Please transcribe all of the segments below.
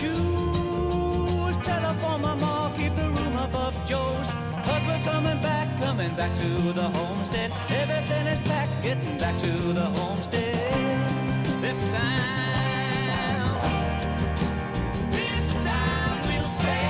shoes. Telephone my ma, keep the room above Joe's. 'Cause we're coming back to the homestead. Everything is back, getting back to the homestead. This time we'll stay.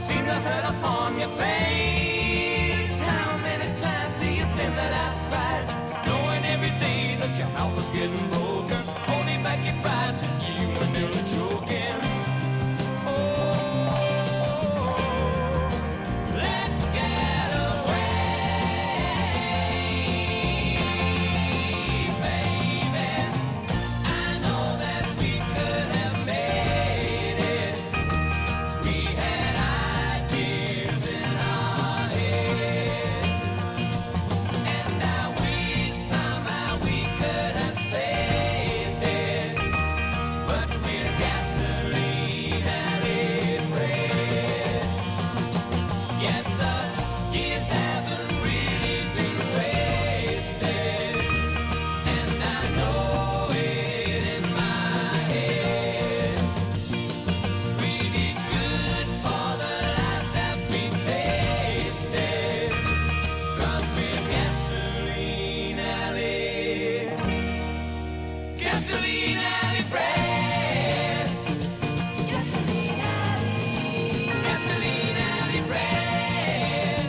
Seen the hurt upon your face. How many times do you think that I've cried, knowing every day that your heart was getting broken, holding back your pride till you were nearly choking. Oh, let's get away, baby. I know that we could have made it. We had ideas in our head, and now somehow we could have saved it. But we're gasoline alley bread. Yet the years haven't really been wasted, and I know it in my head. We did good for the life that we tasted, 'cause we're gasoline alley bread. Gasoline alley bread. Gasoline alley bread.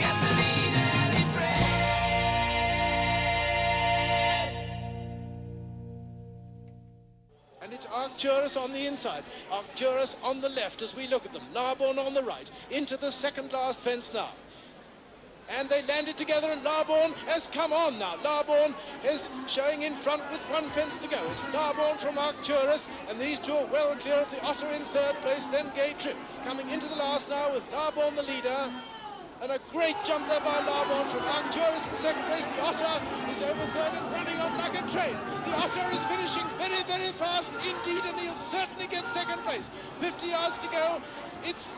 Gasoline alley bread. And it's Arcturus on the inside, Arcturus on the left as we look at them, Larborn on the right, into the second last fence now. And they landed together, and Larborn has come on now. Larborn is showing in front with one fence to go. It's Larborn from Arcturus, and these two are well clear of the Otter in third place, then Gay Trip. Coming into the last now with Larborn the leader. And a great jump there by Larborn from Arcturus in second place. The Otter is over third and running on like a train. The Otter is finishing very, very fast indeed, and he'll certainly get second place. 50 yards to go. It's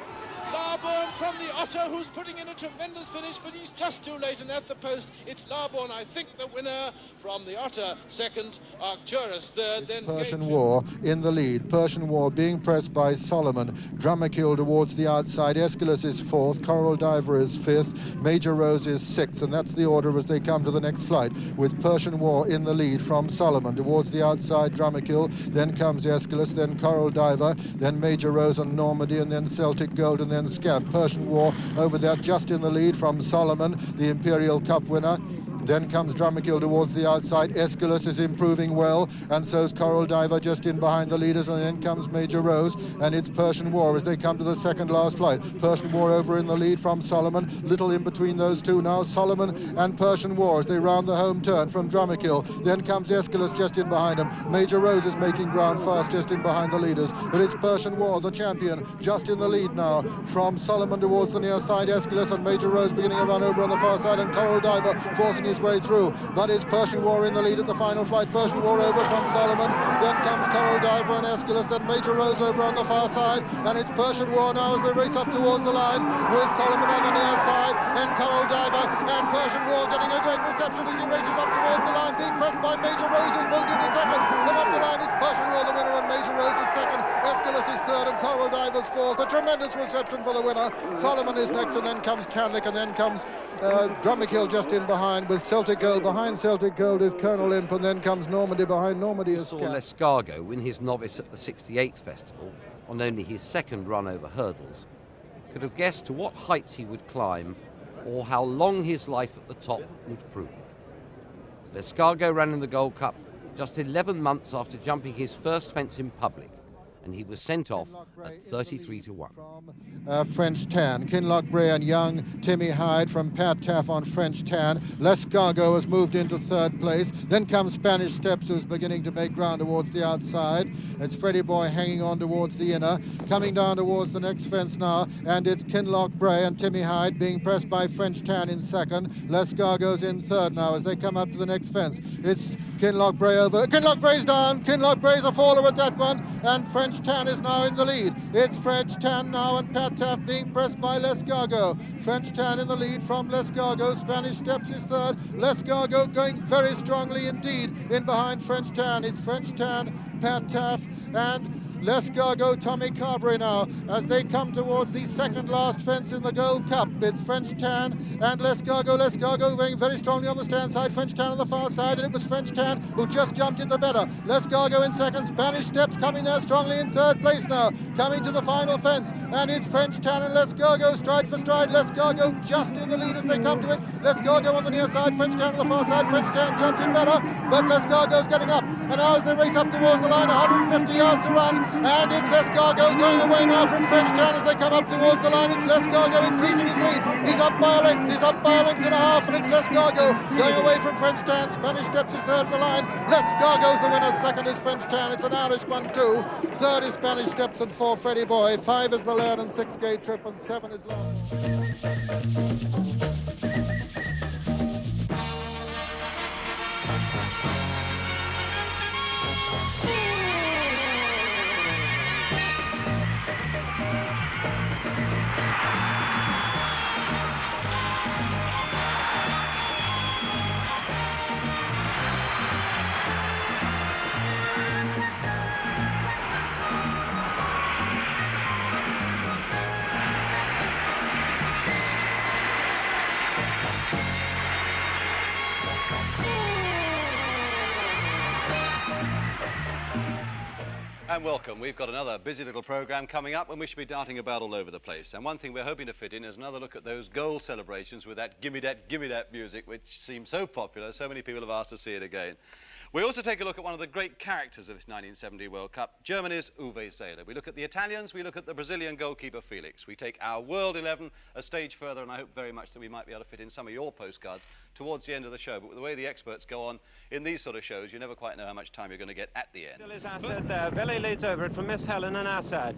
Larborn from the Otter who's putting in a tremendous finish, but he's just too late, and at the post it's Larborn, I think, the winner from the Otter. Second, Arcturus third, then Persian War in the lead. Persian War being pressed by Solomon. Drummerkill towards the outside. Aeschylus is fourth. Coral Diver is fifth. Major Rose is sixth, and that's the order as they come to the next flight, with Persian War in the lead from Solomon. Towards the outside, Drummerkill, then comes Aeschylus, then Coral Diver, then Major Rose and Normandy, and then Celtic Gold, and then Scamp. Persian War over there just in the lead from Solomon, the Imperial Cup winner. Then comes Drummerkill towards the outside. Aeschylus is improving well, and so's Coral Diver just in behind the leaders, and then comes Major Rose, and it's Persian War as they come to the second last flight. Persian War over in the lead from Solomon. Little in between those two now, Solomon and Persian War as they round the home turn from Drummerkill. Then comes Aeschylus just in behind him. Major Rose is making ground fast just in behind the leaders, but it's Persian War, the champion, just in the lead now from Solomon towards the near side. Aeschylus and Major Rose beginning a run over on the far side, and Coral Diver forcing his way through. But is Persian War in the lead at the final flight? Persian War over from Solomon. Then comes Coral Diver and Aeschylus. Then Major Rose over on the far side. And it's Persian War now as they race up towards the line with Solomon on the near side and Coral Diver, and Persian War getting a great reception as he races up towards the line, being pressed by Major Rose, who's moved into second. And up the line is Persian War the winner, and Major Rose is second. Aeschylus is third, and Coral Diver's fourth. A tremendous reception for the winner. Solomon is next, and then comes Chanlick, and then comes Drummikill just in behind with Celtic Gold. Behind Celtic Gold is Colonel Imp, and then comes Normandy. Behind Normandy is saw Scout. Lescargo win his novice at the 68th festival on only his second run over hurdles. Could have guessed to what heights he would climb or how long his life at the top would prove. Lescargo ran in the Gold Cup just 11 months after jumping his first fence in public, and he was sent off at 33 to 1. French Tan, Kinloch Bray and young Timmy Hyde from Pat Taff on French Tan. Lescargo has moved into third place. Then comes Spanish Steps, who's beginning to make ground towards the outside. It's Freddie Boy hanging on towards the inner, coming down towards the next fence now, and it's Kinloch Bray and Timmy Hyde being pressed by French Tan in second. Lescargo's in third now as they come up to the next fence. It's Kinloch Bray over. Kinloch Bray's down. Kinloch Bray's a faller at that one, and French Tan is now in the lead. It's French Tan now and Pat Taff being pressed by Lescargo. French Tan in the lead from Lescargo. Spanish Steps is third. Lescargo going very strongly indeed in behind French Tan. It's French Tan, Pat Taff and Lescargo, Tommy Carberry now as they come towards the second last fence in the Gold Cup. It's French Tan and Lescargo. Lescargo going very strongly on the stand side. French Tan on the far side, and it was French Tan who just jumped in the better. Lescargo in second. Spanish Steps coming there strongly in third place now. Coming to the final fence, and it's French Tan and Lescargo stride for stride. Lescargo just in the lead as they come to it. Lescargo on the near side. French Tan on the far side. French Tan jumps in better, but Lescargo's getting up. And now as they race up towards the line, 150 yards to run. And it's Lescargo going away now from French Tan as they come up towards the line. It's Lescargo increasing his lead. He's up by a length. He's up by a length and a half. And it's Lescargo going away from French Tan. Spanish Steps is third of the line. Lescargo's the winner. Second is French Tan. It's an Irish one too. Third is Spanish Steps and four Freddie Boy. 5 is the Laird and 6 Gate Trip and 7 is Long. And welcome. We've got another busy little programme coming up, and we should be darting about all over the place. And one thing we're hoping to fit in is another look at those goal celebrations with that gimme that music, which seems so popular. So many people have asked to see it again. We also take a look at one of the great characters of this 1970 World Cup, Germany's Uwe Seeler. We look at the Italians, we look at the Brazilian goalkeeper Felix. We take our World 11 a stage further, and I hope very much that we might be able to fit in some of your postcards towards the end of the show. But with the way the experts go on in these sort of shows, you never quite know how much time you're going to get at the end. Still is Assad there. Vele leads over it from Miss Helen and Assad.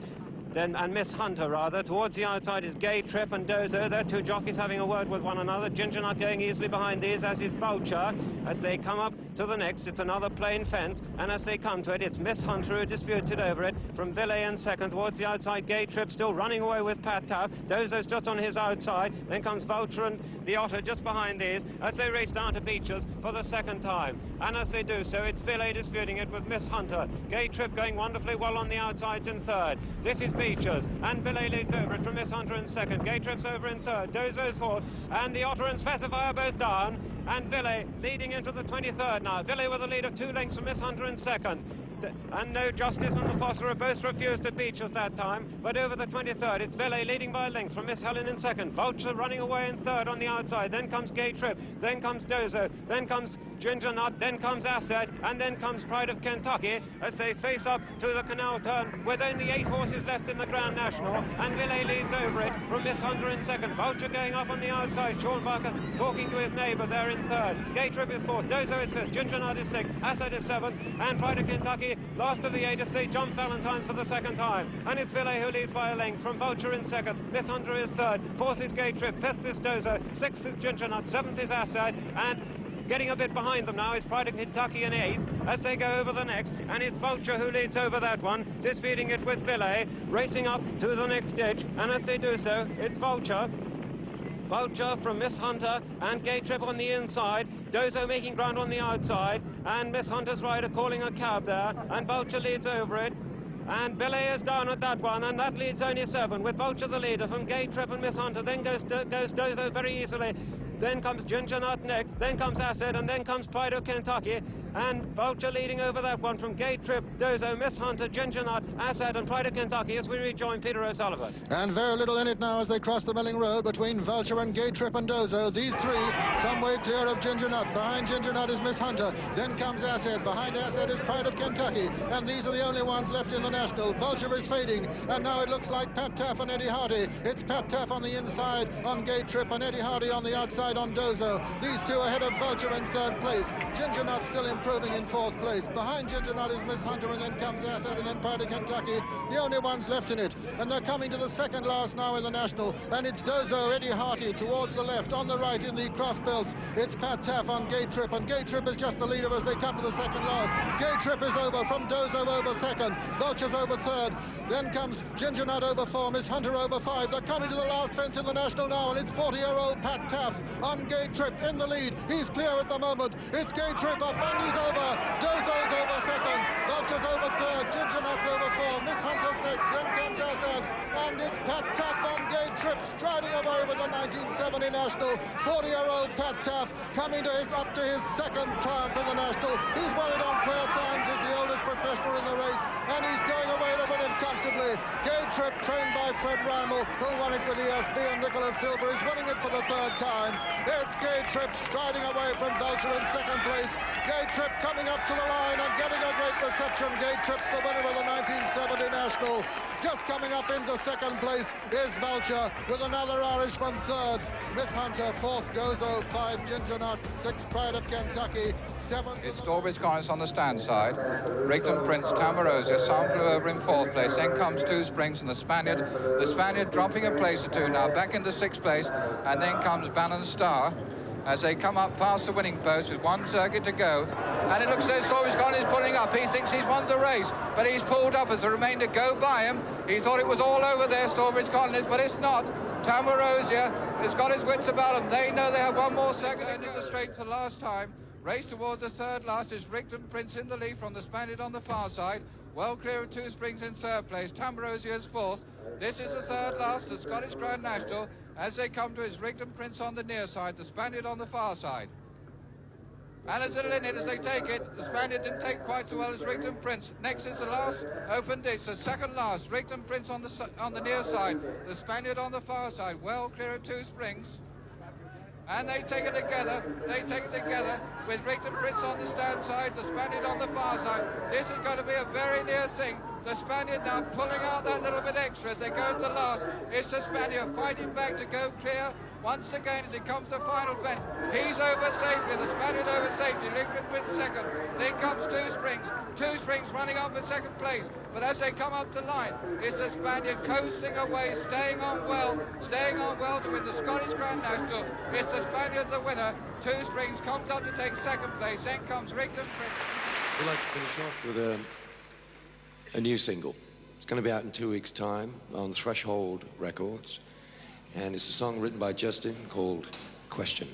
And Miss Hunter, rather. Towards the outside is Gay, Trip and Dozo. They're two jockeys having a word with one another. Ginger Nut going easily behind these, as is Vulture. As they come up to the next, it's another plain fence. And as they come to it, it's Miss Hunter who disputed over it. From Ville in second. Towards the outside, Gay, Trip still running away with Pat Taff. Dozo's just on his outside. Then comes Vulture and the Otter just behind these as they race down to Beeches for the second time. And as they do so, it's Ville disputing it with Miss Hunter. Gay, Trip going wonderfully well on the outsides in third. This is Beeches. And Ville leads over it from Miss Hunter in second. Gay Trip's over in third. Dozo's fourth. And the Otter and Specify are both down. And Ville leading into the 23rd now. Ville with a lead of 2 lengths from Miss Hunter in second. And No Justice and the Foster both refused to Beeches that time. But over the 23rd, it's Ville leading by a length from Miss Helen in second. Vulture running away in third on the outside. Then comes Gay Trip. Then comes Dozo. Then comes Ginger Nut. Then comes Assad. And then comes Pride of Kentucky as they face up to the canal turn with only 8 horses left in the Grand National. And Ville leads over it from Miss Hunter in second. Vulture going up on the outside. Sean Barker talking to his neighbour there in third. Gay Trip is fourth. Dozo is fifth. Ginger Nut is sixth. Assad is seventh. And Pride of Kentucky last of the 8 as they jump Valentine's for the second time. And it's Ville who leads by a length from Vulture in second. Miss Hunter is third. Fourth is Gay Trip. Fifth is Dozo. Sixth is Ginger Nut. Seventh is Assad. And Getting a bit behind them now is Pride of Kentucky in 8th as they go over the next, and it's Vulture who leads over that one, disputing it with Villet, racing up to the next ditch, and as they do so, it's Vulture. Vulture from Miss Hunter and Gay Trip on the inside, Dozo making ground on the outside, and Miss Hunter's rider calling a cab there, and Vulture leads over it. And Villet is down at that one, and that leads only 7, with Vulture the leader from Gay Trip and Miss Hunter. Then goes Dozo very easily. Then comes Ginger Nut next, then comes Acid, and then comes Pride of Kentucky. And Vulture leading over that one from Gay Trip, Dozo, Miss Hunter, Ginger Nut, Acid, and Pride of Kentucky as we rejoin Peter O'Sullivan. And very little in it now as they cross the Milling Road between Vulture and Gay Trip and Dozo. These three some way clear of Ginger Nut. Behind Ginger Nut is Miss Hunter. Then comes Acid. Behind Acid is Pride of Kentucky. And these are the only ones left in the National. Vulture is fading. And now it looks like Pat Taff and Eddie Hardy. It's Pat Taff on the inside on Gay Trip and Eddie Hardy on the outside on Dozo. These two ahead of Vulture in 3rd place. Ginger Nut still improving in 4th place. Behind Ginger Nut is Miss Hunter, and then comes Acid, and then Pride of Kentucky. The only ones left in it. And they're coming to the 2nd last now in the National. And it's Dozo, Eddie Hardy towards the left. On the right in the cross belts, it's Pat Taff on Gay Trip. And Gay Trip is just the leader as they come to the 2nd last. Gay Trip is over from Dozo over 2nd. Vulture's over 3rd. Then comes Ginger Nut over 4. Miss Hunter over 5. They're coming to the last fence in the National now. And it's 40-year-old Pat Taff on Gay Trip in the lead. He's clear at the moment. It's Gay Trip up and he's over. Dozo's over 2nd. Vulture's over 3rd. Ginger Nut's over 4. Miss Hunter's next. Then comes Acid. And it's Pat Taff on Gay Trip striding away with the 1970 National. 40-year-old Pat Taff coming up to his 2nd triumph in the National. He's won it on queer times. He's the oldest professional in the race. And he's going away to win it comfortably. Gay Trip, trained by Fred Rimmel, who won it with ESB, and Nicholas Silver is winning it for the 3rd time. It's Gay Trip striding away from Vulture in 2nd place. Gay Trip coming up to the line and getting a great reception. Gay Trip's the winner of the 1970 National. Just coming up into 2nd place is Vulture with another Irishman 3rd. Miss Hunter 4th, Dozo 5, Ginger Nut 6, Pride of Kentucky 7th. It's Strawberry's Cornice on the stand side. Rigton Prince, Tamarosa, Sam flew over in 4th place. Then comes Two Springs and the Spaniard dropping a place or two now, back into 6th place. And then comes Bannon Star as they come up past the winning post with 1 circuit to go. And it looks as though Strawberry's Cornice is pulling up. He thinks he's won the race, but he's pulled up as the remainder go by him. He thought it was all over there, Strawberry's Cornice, but it's not. Tamarosa has got his wits about him. They know they have 1 more second into the straight for the last time. Race towards the 3rd last is Rigton Prince in the lead from the Spaniard on the far side. Well clear of Two Springs in 3rd place. Tamarosa is 4th. This is the 3rd last, the Scottish Grand National. As they come to his Rigton Prince on the near side, the Spaniard on the far side. And as little in it as they take it, the Spaniard didn't take quite so well as Rigton Prince. Next is the last open ditch, the 2nd last, Rigton Prince on the near side, the Spaniard on the far side, well clear of Two Springs. And they take it together with Rigton Prince on the stand side, the Spaniard on the far side. This is going to be a very near thing. The Spaniard now pulling out that little bit extra as they go to last. It's the Spaniard fighting back to go clear once again as he comes to final fence. He's over safely, the Spaniard over safety. Rigton Prince 2nd. Then comes Two Springs. Two Springs running on for 2nd place. But as they come up to line, it's the Spaniard coasting away, staying on well to win the Scottish Grand National. It's the Spaniard the winner. Two Springs comes up to take 2nd place. Then comes Rigton Prince. We'd like to finish off with a new single. It's going to be out in 2 weeks' time on Threshold Records. And it's a song written by Justin called Question.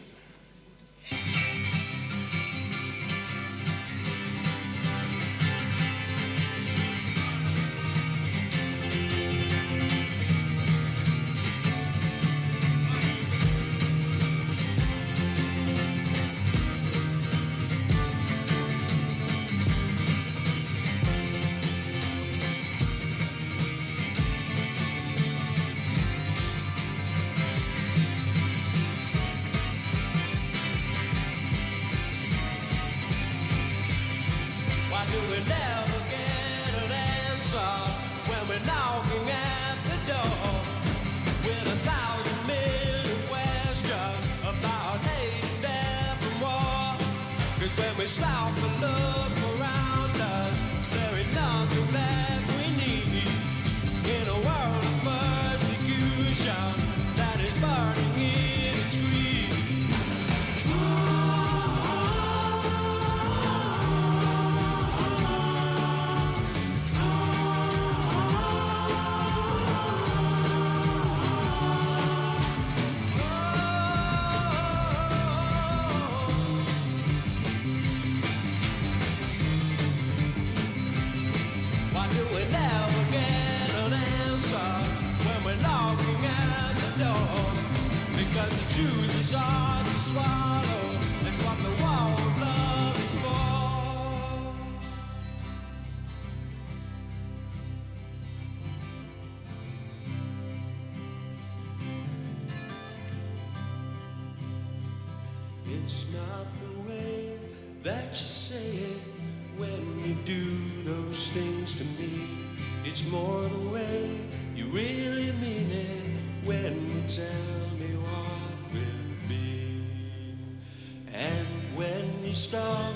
Stop and look around us. There is nothing that we need in a world of persecution that is burning in its greed. 'cause the truth is hard to swallow. That's what the war of love is for. It's not the way that you say it when you do those things to me. It's more the way you really mean it when you tell me what will be. And when you stop,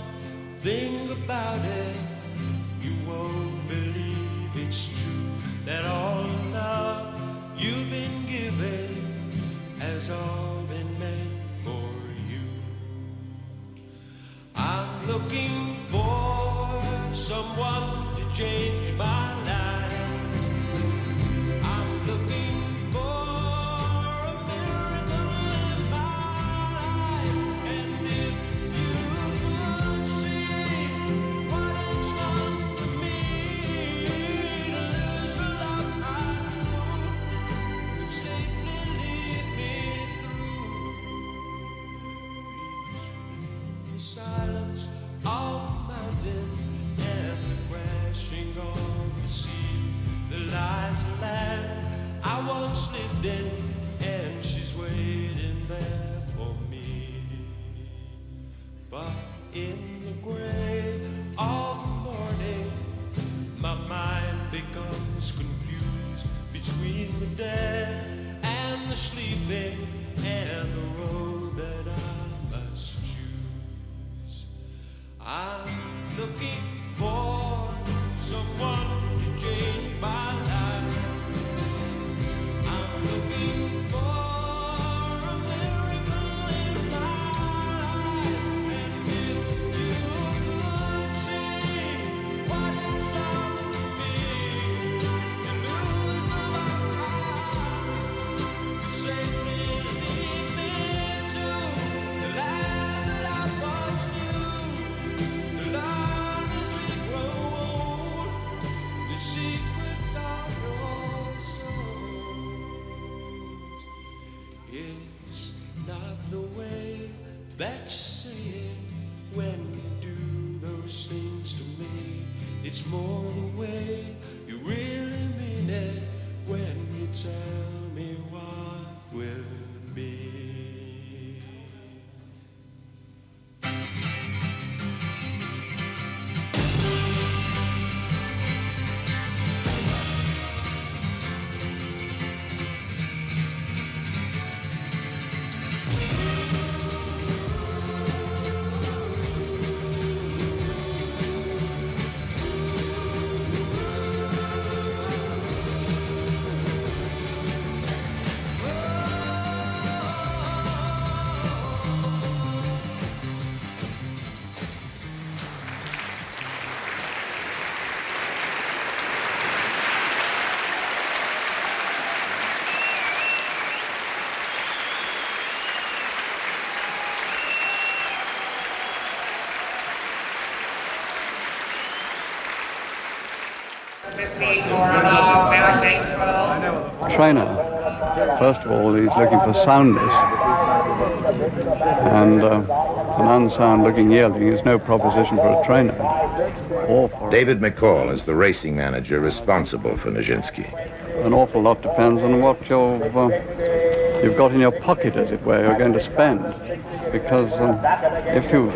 think about it, you won't believe it's true that all the love you've been given has all been meant for you. I'm looking for someone to change my life. I'm looking for a miracle in my life. And if you could see what it's done to me, to lose the love I knew could safely lead me through the silence of mountains and the crashing of the sea. The lies of land I once lived in, and she's waiting there for me. But in the gray of the morning, my mind becomes confused between the dead and the sleeping, and the road that I must choose. I'm looking for someone to change my life. I'm looking for a miracle in my life. And if you could see what it's done to me, to lose the love I could safely lead me to the land that I once knew, to learn as we grow old, the secrets of your souls. It's not the way that you say it when you do those things to me. It's more the way you really mean it when you tell me what will be. Trainer, first of all, he's looking for soundness, and an unsound looking yearling is no proposition for a trainer. Or for David McCall is the racing manager responsible for Nijinsky. an awful lot depends on what you've got in your pocket, as it were, you're going to spend. Because if you've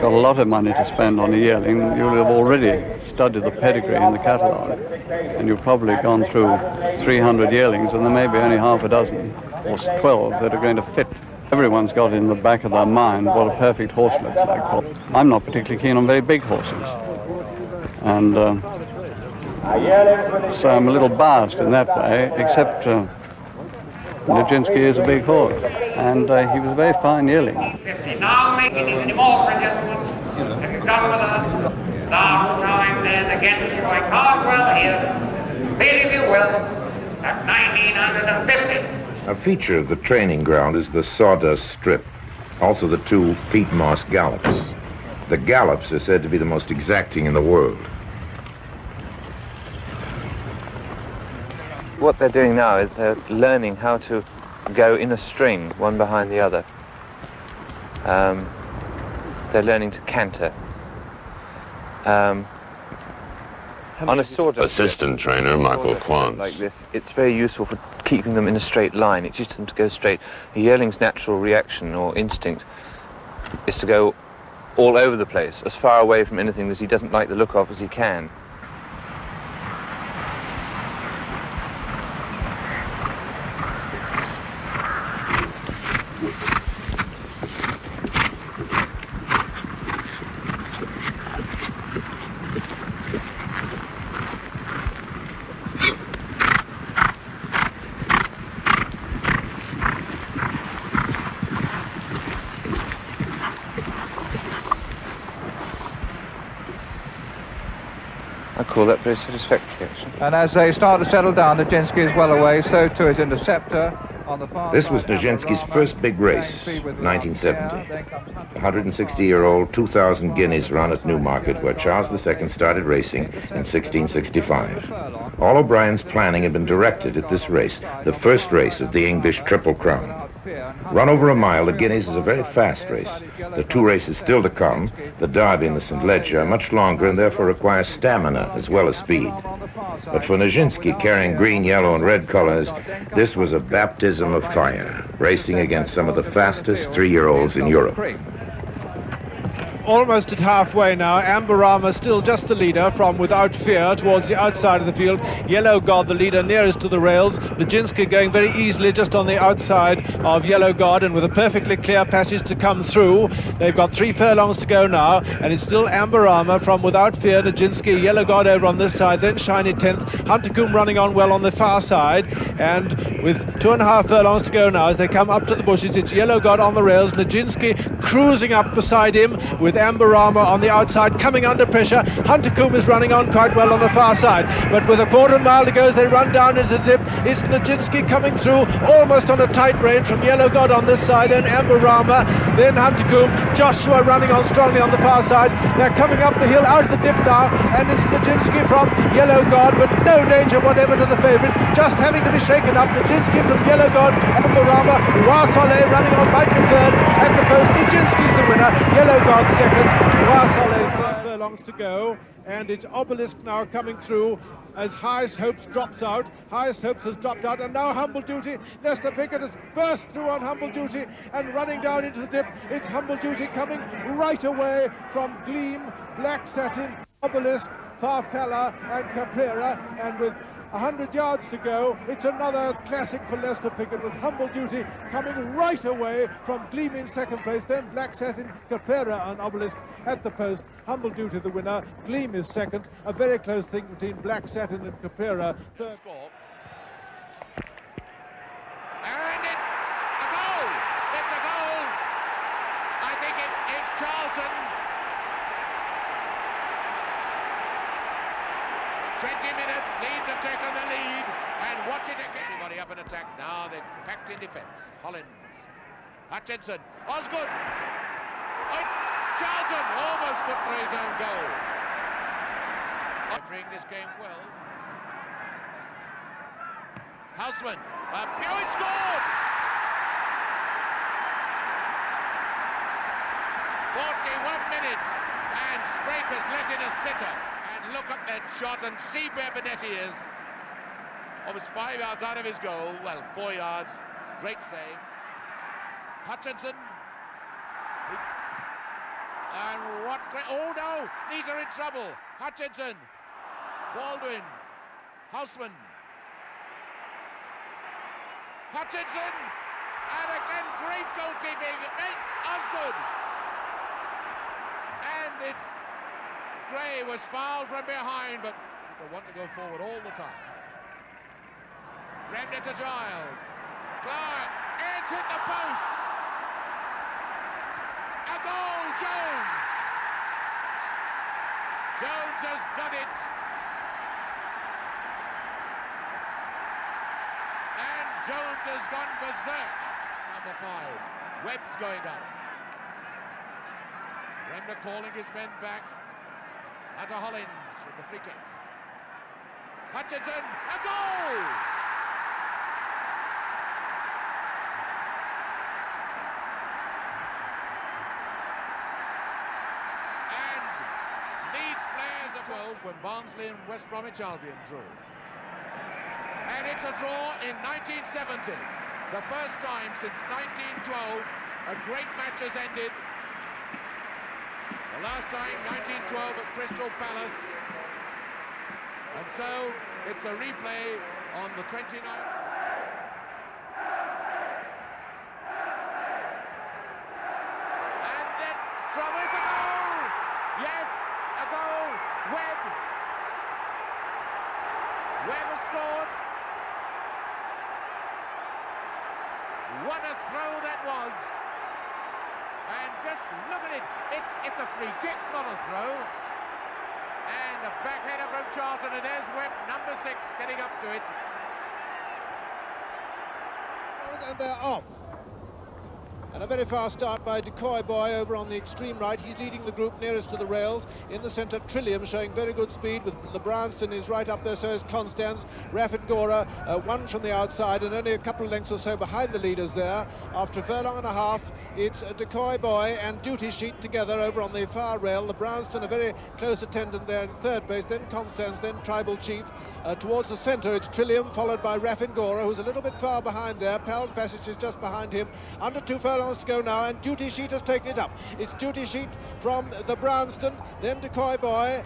got a lot of money to spend on a yearling, you'll have already studied the pedigree in the catalogue, and you've probably gone through 300 yearlings, and there may be only half a dozen or 12 that are going to fit. Everyone's got in the back of their mind what a perfect horse looks like. I'm not particularly keen on very big horses, and so I'm a little biased in that way, except Nijinsky is a big horse, and he was a very fine yearling. Now make it any more for gentlemen. If you've done with us, last time then against you, I can't well here. Feel if you will, at 1950. A feature of the training ground is the sawdust strip, also the two peat moss gallops. The gallops are said to be the most exacting in the world. What they're doing now is they're learning how to go in a string, one behind the other. They're learning to canter. On a sort of assistant trainer Michael Quantz. Like this, it's very useful for keeping them in a straight line. It teaches them to go straight. A yearling's natural reaction or instinct is to go all over the place, as far away from anything that he doesn't like the look of as he can. I call that very satisfactory, actually. And as they start to settle down, Nijinsky is well away, so too is Interceptor. On the far This was side, Nijinsky's Amberama, first big race, 1970. 160-year-old 2,000 guineas run at Newmarket, where Charles II started racing in 1665. All O'Brien's planning had been directed at this race, the first race of the English Triple Crown. Run over a mile, the Guineas is a very fast race. The two races still to come, the Derby and the St. Leger, are much longer and therefore require stamina as well as speed. But for Nijinsky, carrying green, yellow and red colors, this was a baptism of fire, racing against some of the fastest 3-year-olds in Europe. Almost at halfway now. Amberama still just the leader from Without Fear towards the outside of the field. Yellow God the leader nearest to the rails. Nijinsky going very easily just on the outside of Yellow God and with a perfectly clear passage to come through. They've got 3 furlongs to go now, and it's still Amberama from Without Fear, Nijinsky, Yellow God over on this side, then Shiny 10th. Huntercombe running on well on the far side, and with 2.5 furlongs to go now as they come up to the bushes, it's Yellow God on the rails. Nijinsky cruising up beside him with Amberama on the outside, coming under pressure. Huntercombe is running on quite well on the far side, but with a quarter mile to go as they run down into the dip, is Nijinsky coming through almost on a tight rein from Yellow God on this side, then Amberama, then Huntercombe. Joshua running on strongly on the far side. They're coming up the hill out of the dip now, and it's Nijinsky from Yellow God, but no danger whatever to the favourite, just having to be shaken up. Nijinsky from Yellow God, Amberama, Soleil running on Michael third at the post. Nijinsky's the winner, Yellow God second, Soleil 5 furlongs to go, and it's Obelisk now coming through as Highest Hopes drops out. Highest Hopes has dropped out, and now Humble Duty. Lester Pickett has burst through on Humble Duty and running down into the dip. It's Humble Duty coming right away from Gleam, Black Satin, Obelisk, Farfalla and Caprera, and with 100 yards to go, it's another classic for Lester Pickett, with Humble Duty coming right away from Gleam in second place, then Black Satin, Caprera and Obelisk at the post. Humble Duty the winner, Gleam is second, a very close thing between Black Satin and Caprera. Third. Score. And it's a goal! It's a goal! I think it's Charlton. 20 minutes, Leeds have taken the lead, and watch it again. Everybody up in attack now, they've packed in defence. Hollins, Hutchinson, Osgood, oh, it's Charlton, almost put for his own goal. Refereeing this game well. Houseman, Pewee scored! 41 minutes, and Sprake has let in a sitter. Look at that shot and see where Benetti is. Almost 5 yards out of his goal. Well, 4 yards. Great save. Hutchinson. And what great... Oh no! These are in trouble. Hutchinson. Baldwin. Houseman. Hutchinson. And again, great goalkeeping. It's Osgood. And it's... Gray was fouled from behind, but they want to go forward all the time. Remnant to Giles. Clark, it's hit the post. A goal, Jones. Jones has done it. And Jones has gone berserk. Number 5. Webb's going up. Remnant calling his men back. Under Hollins with the free kick. Hutchinson, a goal! there's a 12 when Barnsley and West Bromwich Albion drew. And it's a draw in 1970. The first time since 1912 a great match has ended. The last time, 1912 at Crystal Palace. And so, it's a replay on the 29th. And then, from it's a goal! Yes, a goal! Webb! Webb has scored. What a throw that was! And just look at it, it's a free kick, not a throw. And a backheader from Charlton, and there's Webb, number 6, getting up to it. And they're off. And a very fast start by Decoy Boy over on the extreme right. He's leading the group nearest to the rails. In the centre, Trillium showing very good speed with LeBranston is right up there, so is Constance. Raffet Gora, one from the outside and only a couple of lengths or so behind the leaders there. After a furlong and a half, it's Decoy Boy and Duty Sheet together over on the far rail. LeBranston, a very close attendant there in third base, then Constance, then Tribal Chief. Towards the centre, it's Trillium, followed by Raffet Gora, who's a little bit far behind there. Pal's Passage is just behind him. Under 2 furlongs to go now, and Duty Sheet has taken it up. It's Duty Sheet from the Branston, then Decoy Boy,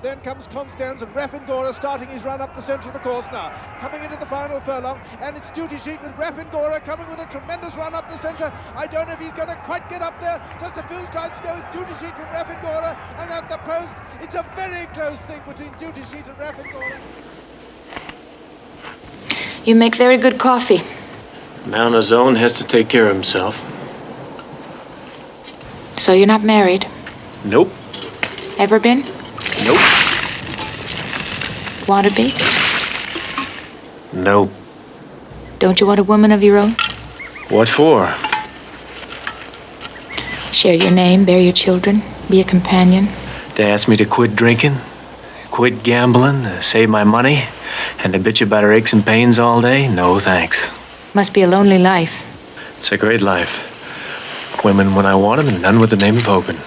then comes Constance, and Raffet Gora starting his run up the centre of the course now. Coming into the final furlong, and it's Duty Sheet with Raffet Gora coming with a tremendous run up the centre. I don't know if he's going to quite get up there. Just a few strides to go with Duty Sheet from Raffet Gora, and at the post, it's a very close thing between Duty Sheet and Raffet Gora. You make very good coffee. Man on his own has to take care of himself. So you're not married? Nope. Ever been? Nope. Want to be? Nope. Don't you want a woman of your own? What for? Share your name, bear your children, be a companion. To ask me to quit drinking, quit gambling, save my money, and to bitch about her aches and pains all day? No, thanks. Must be a lonely life. It's a great life. Women when I want them, and none with the name of hoping.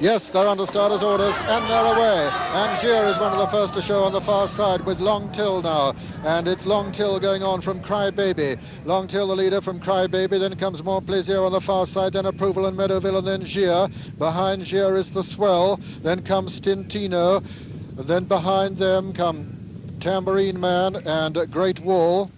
Yes, they're under starters' orders, and they're away. And Gier is one of the first to show on the far side with Long Till now. And it's Long Till going on from Cry Baby. Long Till, the leader from Cry Baby. Then comes Montplaisir on the far side, then Approval and Meadowville, and then Gier. Behind Gier is the Swell. Then comes Stintino. And then behind them come Tambourine Man and Great Wall.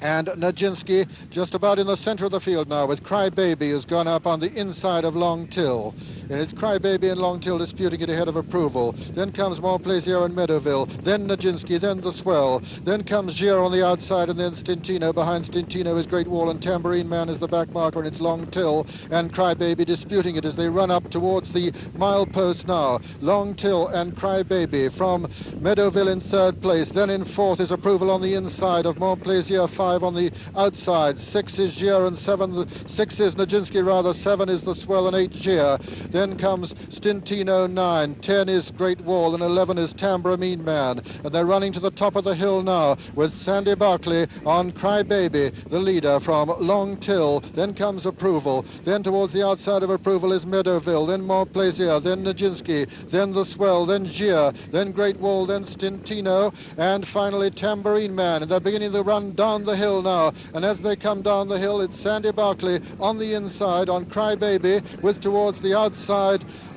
And Nijinsky just about in the centre of the field now with Cry Baby has gone up on the inside of Long Till. And it's Cry Baby and Long Till disputing it ahead of Approval. Then comes Montplaisir and Meadowville. Then Nijinsky, then the Swell. Then comes Gier on the outside, and then Stintino. Behind Stintino is Great Wall, and Tambourine Man is the back marker, and it's Long Till and Cry Baby disputing it as they run up towards the milepost now. Long Till and Cry Baby from Meadowville in third place. Then in fourth is Approval on the inside of Montplaisir, 5 on the outside. 6 is Gier and 6 is Nijinsky rather, 7 is the Swell and 8 Gier. Then comes Stintino, 9, 10 is Great Wall, and 11 is Tambourine Man. And they're running to the top of the hill now with Sandy Barkley on Cry Baby, the leader from Long Till. Then comes Approval. Then towards the outside of Approval is Meadowville, then Montplaisir, then Nijinsky, then the Swell, then Gier, then Great Wall, then Stintino, and finally Tambourine Man. And they're beginning the run down the hill now. And as they come down the hill, it's Sandy Barkley on the inside on Cry Baby with towards the outside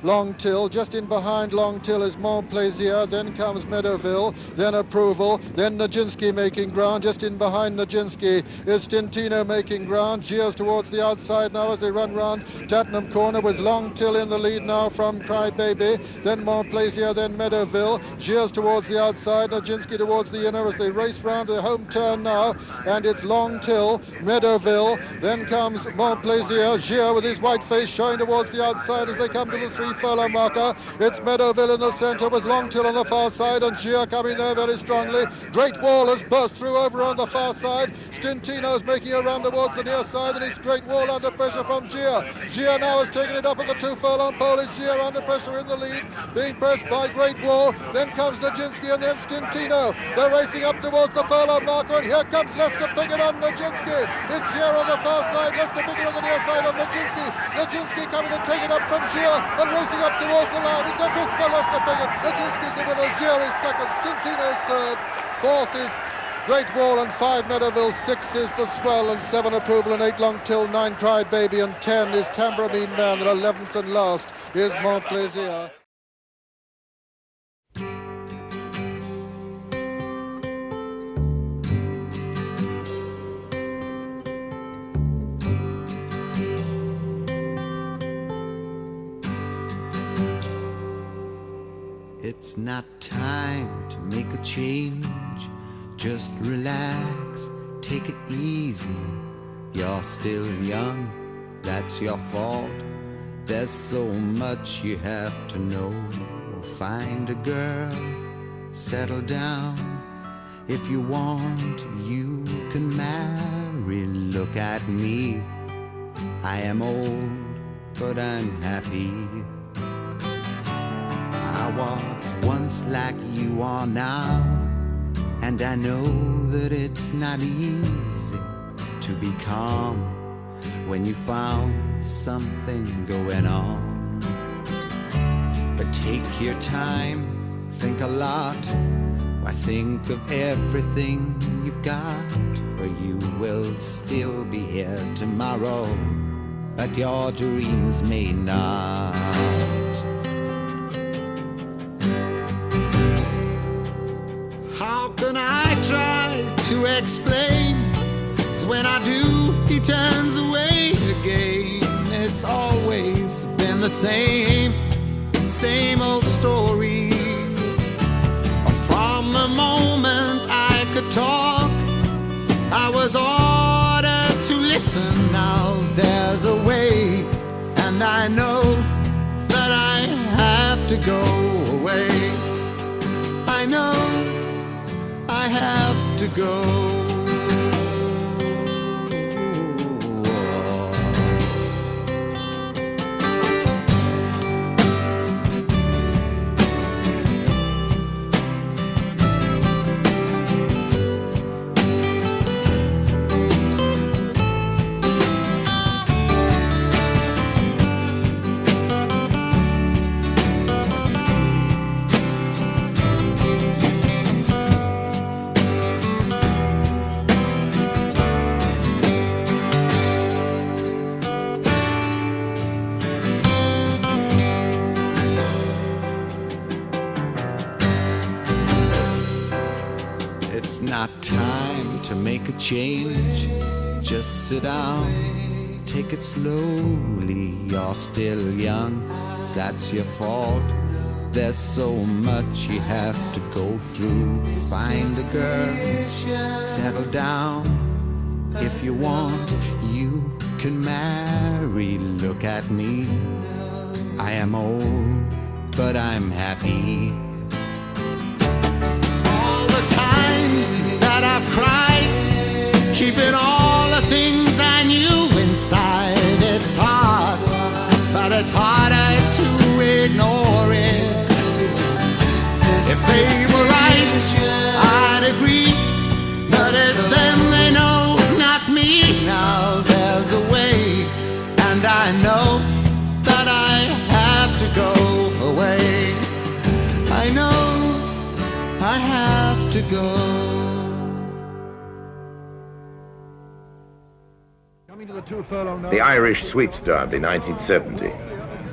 Long Till. Just in behind Long Till is Montplaisir, then comes Meadowville, then Approval, then Nijinsky making ground. Just in behind Nijinsky is Stintino making ground. Gier's towards the outside now as they run round Tattenham Corner with Long Till in the lead now from Cry Baby, then Montplaisir, then Meadowville. Gier's towards the outside, Nijinsky towards the inner as they race round the home turn now, and it's Long Till, Meadowville, then comes Montplaisir, Gier with his white face showing towards the outside as they come to the 3 furlong marker. It's Meadowville in the centre with Long Till on the far side, and Gier coming there very strongly. Great Wall has burst through over on the far side. Stintino's making a run towards the near side, and it's Great Wall under pressure from Gier. Gier now has taken it up at the 2 furlong pole. It's Gier under pressure in the lead, being pressed by Great Wall. Then comes Nijinsky and then Stintino. They're racing up towards the furlong marker, and here comes Lester Piggott on Nijinsky. It's Gier on the far side, Lester Piggott on the near side of Nijinsky. Nijinsky coming to take it up from Gier, and racing up towards the line. It's a miss for Lester Piggott. Nijinsky's the winner. Gier is second. Stintino's third. Fourth is Great Wall, and 5 Meadowville. 6 is The Swell, and 7 Approval, and 8 Long Till, 9 Cry Baby, and 10 is Tambourine Man, and 11th and last is Mont Plaisir. It's not time to make a change. Just relax, take it easy. You're still young, that's your fault. There's so much you have to know. Find a girl, settle down. If you want, you can marry. Look at me, I am old, but I'm happy. I was once like you are now, and I know that it's not easy to be calm when you found something going on. But take your time, think a lot. Why, think of everything you've got, for you will still be here tomorrow, but your dreams may not. How can I try to explain? When I do, he turns away again. It's always been the same old story. From the moment I could talk, I was ordered to listen. Now there's a way, and I know that I have to go away. I know I have to go. It's not time to make a change. Just sit down, take it slowly. You're still young, that's your fault. There's so much you have to go through. Find a girl, settle down. If you want, you can marry. Look at me, I am old, but I'm happy. That I've cried, keeping all the things I knew inside. It's hard, but it's harder to ignore it. If they were right, I'd agree, but it's them they know, not me. Now there's a way, and I know that I have to go away. I know I have to go. The Irish Sweeps Derby, 1970.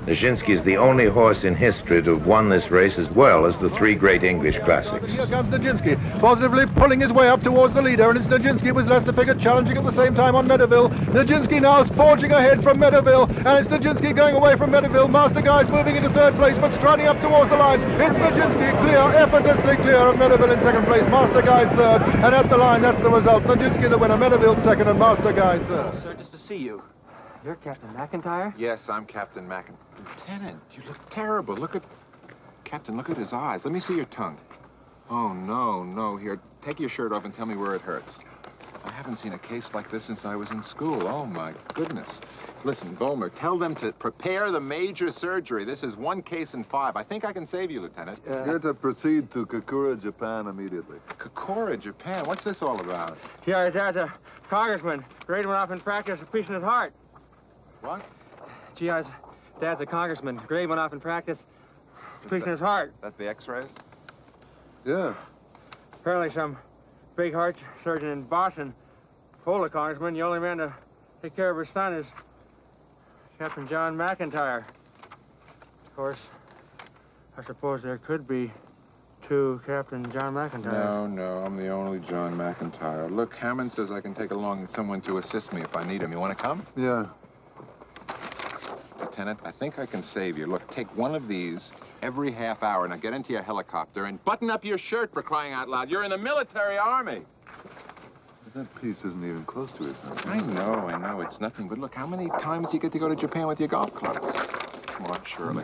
Nijinsky is the only horse in history to have won this race as well as the 3 great English classics. Here comes Nijinsky, positively pulling his way up towards the leader, and it's Nijinsky with Lester Piggott challenging at the same time on Meadowville. Nijinsky now is forging ahead from Meadowville, and it's Nijinsky going away from Meadowville. Master Guy's moving into 3rd place, but striding up towards the line. It's Nijinsky clear, effortlessly clear of Meadowville in 2nd place. Master Guy's 3rd, and at the line, that's the result. Nijinsky the winner, Meadowville 2nd, and Master Guy 3rd. Sir, just to see you. You're Captain McIntyre? Yes, I'm Captain McIntyre. Lieutenant, you look terrible. Look at... Captain, look at his eyes. Let me see your tongue. Oh, no. Here, take your shirt off and tell me where it hurts. I haven't seen a case like this since I was in school. Oh, my goodness. Listen, Volmer, tell them to prepare the major surgery. This is 1 case in 5. I think I can save you, Lieutenant. You're to proceed to Kokura, Japan immediately. Kokura, Japan? What's this all about? Yeah, there's a congressman. Great one off in practice of pushing his heart. What? Gee, I was Dad's a congressman. Grade went off in practice. Tweaking his heart. That's the x-rays? Yeah. Apparently some big heart surgeon in Boston told the congressman the only man to take care of his son is Captain John McIntyre. Of course, I suppose there could be two Captain John McIntyre. No, I'm the only John McIntyre. Look, Hammond says I can take along someone to assist me if I need him. You want to come? Yeah. Lieutenant, I think I can save you. Look, take one of these every half hour. Now get into your helicopter and button up your shirt, for crying out loud. You're in the military army. That piece isn't even close to his house. I know. It's nothing. But look, how many times do you get to go to Japan with your golf clubs? Come on, Shirley.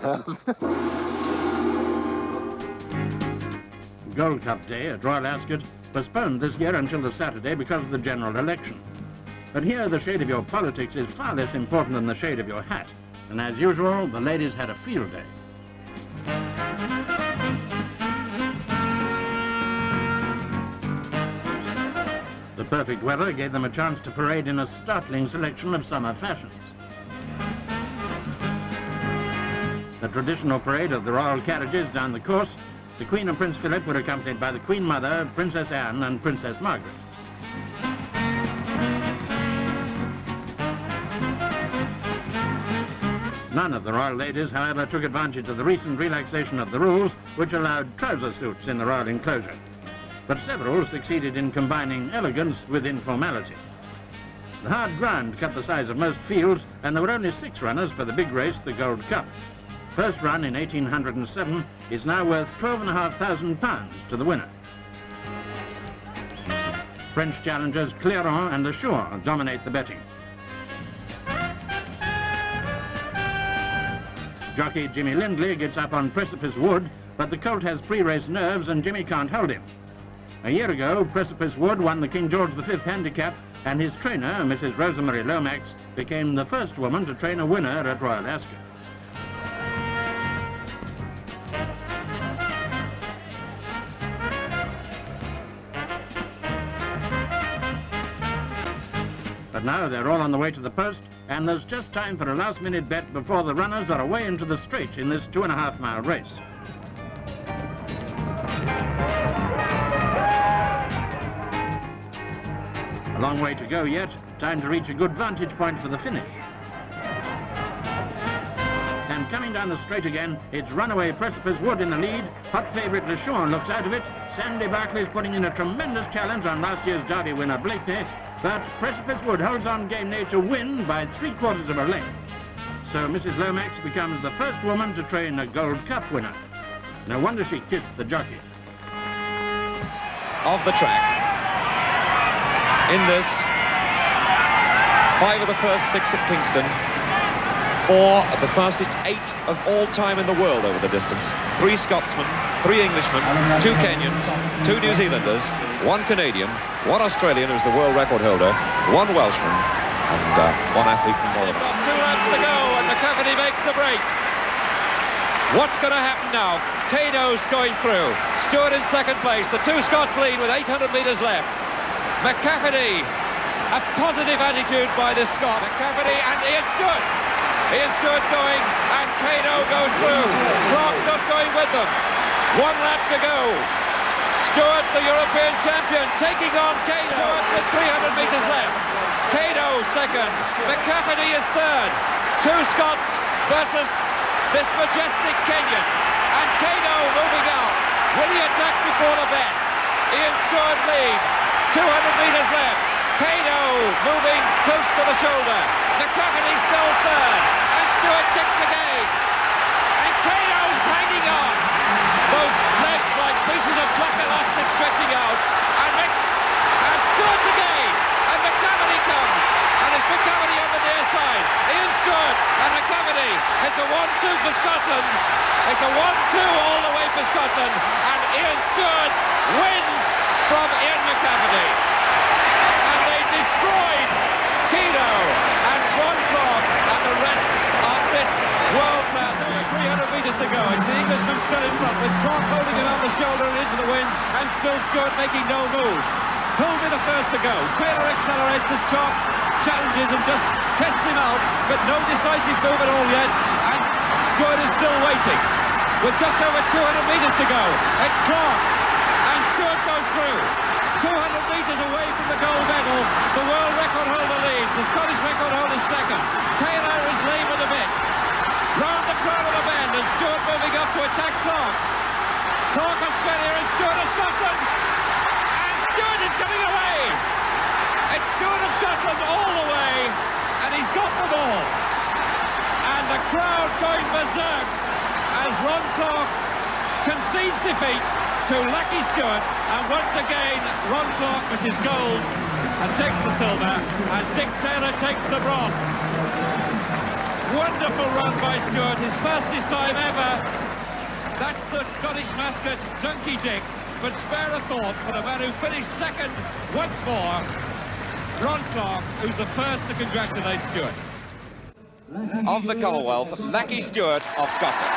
Gold Cup Day at Royal Ascot postponed this year until the Saturday because of the general election. But here the shade of your politics is far less important than the shade of your hat. And as usual, the ladies had a field day. The perfect weather gave them a chance to parade in a startling selection of summer fashions. The traditional parade of the royal carriages down the course, the Queen and Prince Philip were accompanied by the Queen Mother, Princess Anne and Princess Margaret. None of the royal ladies, however, took advantage of the recent relaxation of the rules, which allowed trouser suits in the royal enclosure. But several succeeded in combining elegance with informality. The hard ground cut the size of most fields, and there were only 6 runners for the big race, the Gold Cup. First run in 1807 is now worth £12,500 to the winner. French challengers Clairon and Assure dominate the betting. Jockey Jimmy Lindley gets up on Precipice Wood, but the colt has pre-race nerves and Jimmy can't hold him. A year ago, Precipice Wood won the King George V handicap, and his trainer, Mrs. Rosemary Lomax, became the first woman to train a winner at Royal Ascot. But now they're all on the way to the post, and there's just time for a last-minute bet before the runners are away into the straight in this 2.5-mile race. A long way to go yet, time to reach a good vantage point for the finish. And coming down the straight again, it's runaway Precipice Wood in the lead. Hot favourite LeSean looks out of it. Sandy Barclay's putting in a tremendous challenge on last year's Derby winner Blakeney. But Precipice Wood holds on game day to win by 3/4 of a length. So Mrs. Lomax becomes the first woman to train a Gold Cup winner. No wonder she kissed the jockey. Of the track. In this, 5 of the first 6 at Kingston. 4 of the fastest 8 of all time in the world over the distance. 3 Scotsmen, 3 Englishmen, 2 Kenyans, 2 New Zealanders, 1 Canadian, 1 Australian who's the world record holder, 1 Welshman, and 1 athlete from Moldova. 2 laps to go, and McCafferty makes the break. What's going to happen now? Kano's going through. Stewart in second place. The 2 Scots lead with 800 metres left. McCafferty, a positive attitude by this Scot. McCafferty and Ian Stewart. Ian Stewart going, and Kano goes through. Clark's not going with them. 1 lap to go. Stewart, the European champion, taking on Kano. Stewart with 300 metres left. Kano second. McCafferty is third. 2 Scots versus this majestic Kenyan. And Kano moving out. Will he attack before the bet? Ian Stewart leads. 200 metres left. Kano moving close to the shoulder. McCafferty still third. And Stewart kicks again. And Kano's hanging on. Those legs like pieces of black elastic stretching out. And Stewart again. And McCafferty comes. And it's McCafferty on the near side. Ian Stewart and McCafferty. It's a 1-2 for Scotland. It's a 1-2 all the way for Scotland. And Ian Stewart wins from Ian McCafferty. And they destroyed Keno and Ron Clark and the rest of this world class. 300 metres to go, and the Englishman still in front with Clark holding him on the shoulder and into the wind, and still Stewart making no move. Who'll be the first to go? Taylor accelerates as Clark challenges and just tests him out, but no decisive move at all yet. And Stewart is still waiting, with just over 200 metres to go. It's Clark, and Stewart goes through. 200 metres away from the gold medal, the world record holder leads, the Scottish record holder second. Taylor is lame at the bit. Round the crown of the bend, and Stewart moving up to attack Clark. Clark Australia and Stewart of Scotland, and Stewart is coming away. It's Stewart of Scotland all the way, and he's got them all. And the crowd going berserk as Ron Clark concedes defeat to Lucky Stewart, and once again Ron Clark with his gold and takes the silver, and Dick Taylor takes the bronze. Wonderful run by Stewart, his fastest time ever. That's the Scottish mascot, Junkie Dick, but spare a thought for the man who finished second once more, Ron Clark, who's the first to congratulate Stewart. Of the Commonwealth, Lucky Stewart of Scotland.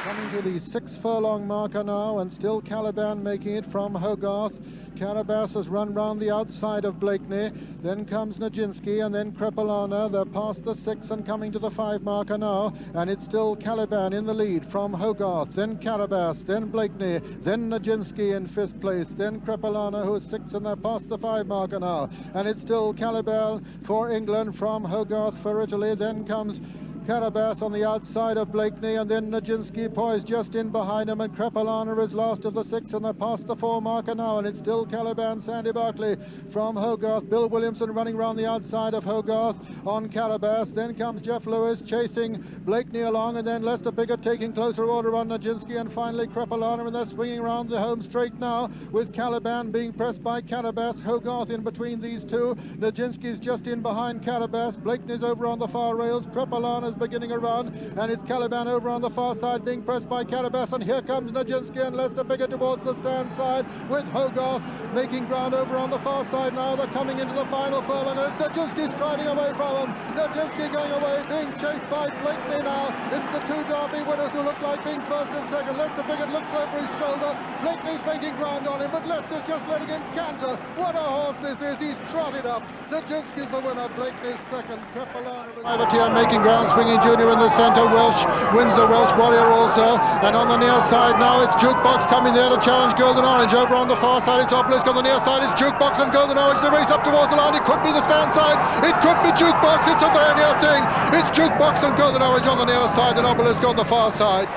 Coming to the 6 furlong marker now, and still Caliban making it from Hogarth. Carabas has run round the outside of Blakeney, then comes Nijinsky, and then Krepelana. They're past the 6 and coming to the 5 marker now, and it's still Caliban in the lead from Hogarth, then Carabas, then Blakeney, then Nijinsky in 5th place, then Krepelana, who is 6, and they're past the 5 marker now, and it's still Caliban for England from Hogarth for Italy. Then comes Carabas on the outside of Blakeney, and then Nijinsky poised just in behind him, and Krepelana is last of the 6, and they're past the 4 marker now, and it's still Caliban, Sandy Barkley from Hogarth. Bill Williamson running round the outside of Hogarth on Carabas. Then comes Jeff Lewis chasing Blakeney along, and then Lester Piggott taking closer order on Nijinsky, and finally Krepelana, and they're swinging around the home straight now, with Caliban being pressed by Carabas. Hogarth in between these two. Nijinsky's just in behind Carabas. Blakeney's over on the far rails. Krepelana's beginning a run, and it's Caliban over on the far side being pressed by Carabas, and here comes Nijinsky and Lester Piggott towards the stand side, with Hogarth making ground over on the far side now. They're coming into the final furlong, and it's Nijinsky striding away from him. Nijinsky going away, being chased by Blakeney now. It's the 2 Derby winners who look like being first and second. Lester Piggott looks over his shoulder. Blakeney's making ground on him, but Lester's just letting him canter. What a horse this is. He's trotted up. Nijinsky's the winner. Blakeney's second. Krepelana here making ground, swinging Junior in the centre. Welsh wins the Welsh Warrior also, and on the near side now it's Jukebox coming there to challenge Golden Orange. Over on the far side it's Obelisk, on the near side it's Jukebox and Golden Orange. The race up towards the line, it could be the stand side, it could be Jukebox. It's a very near thing. It's Jukebox and Golden Orange on the near side, and Obelisk on the far side.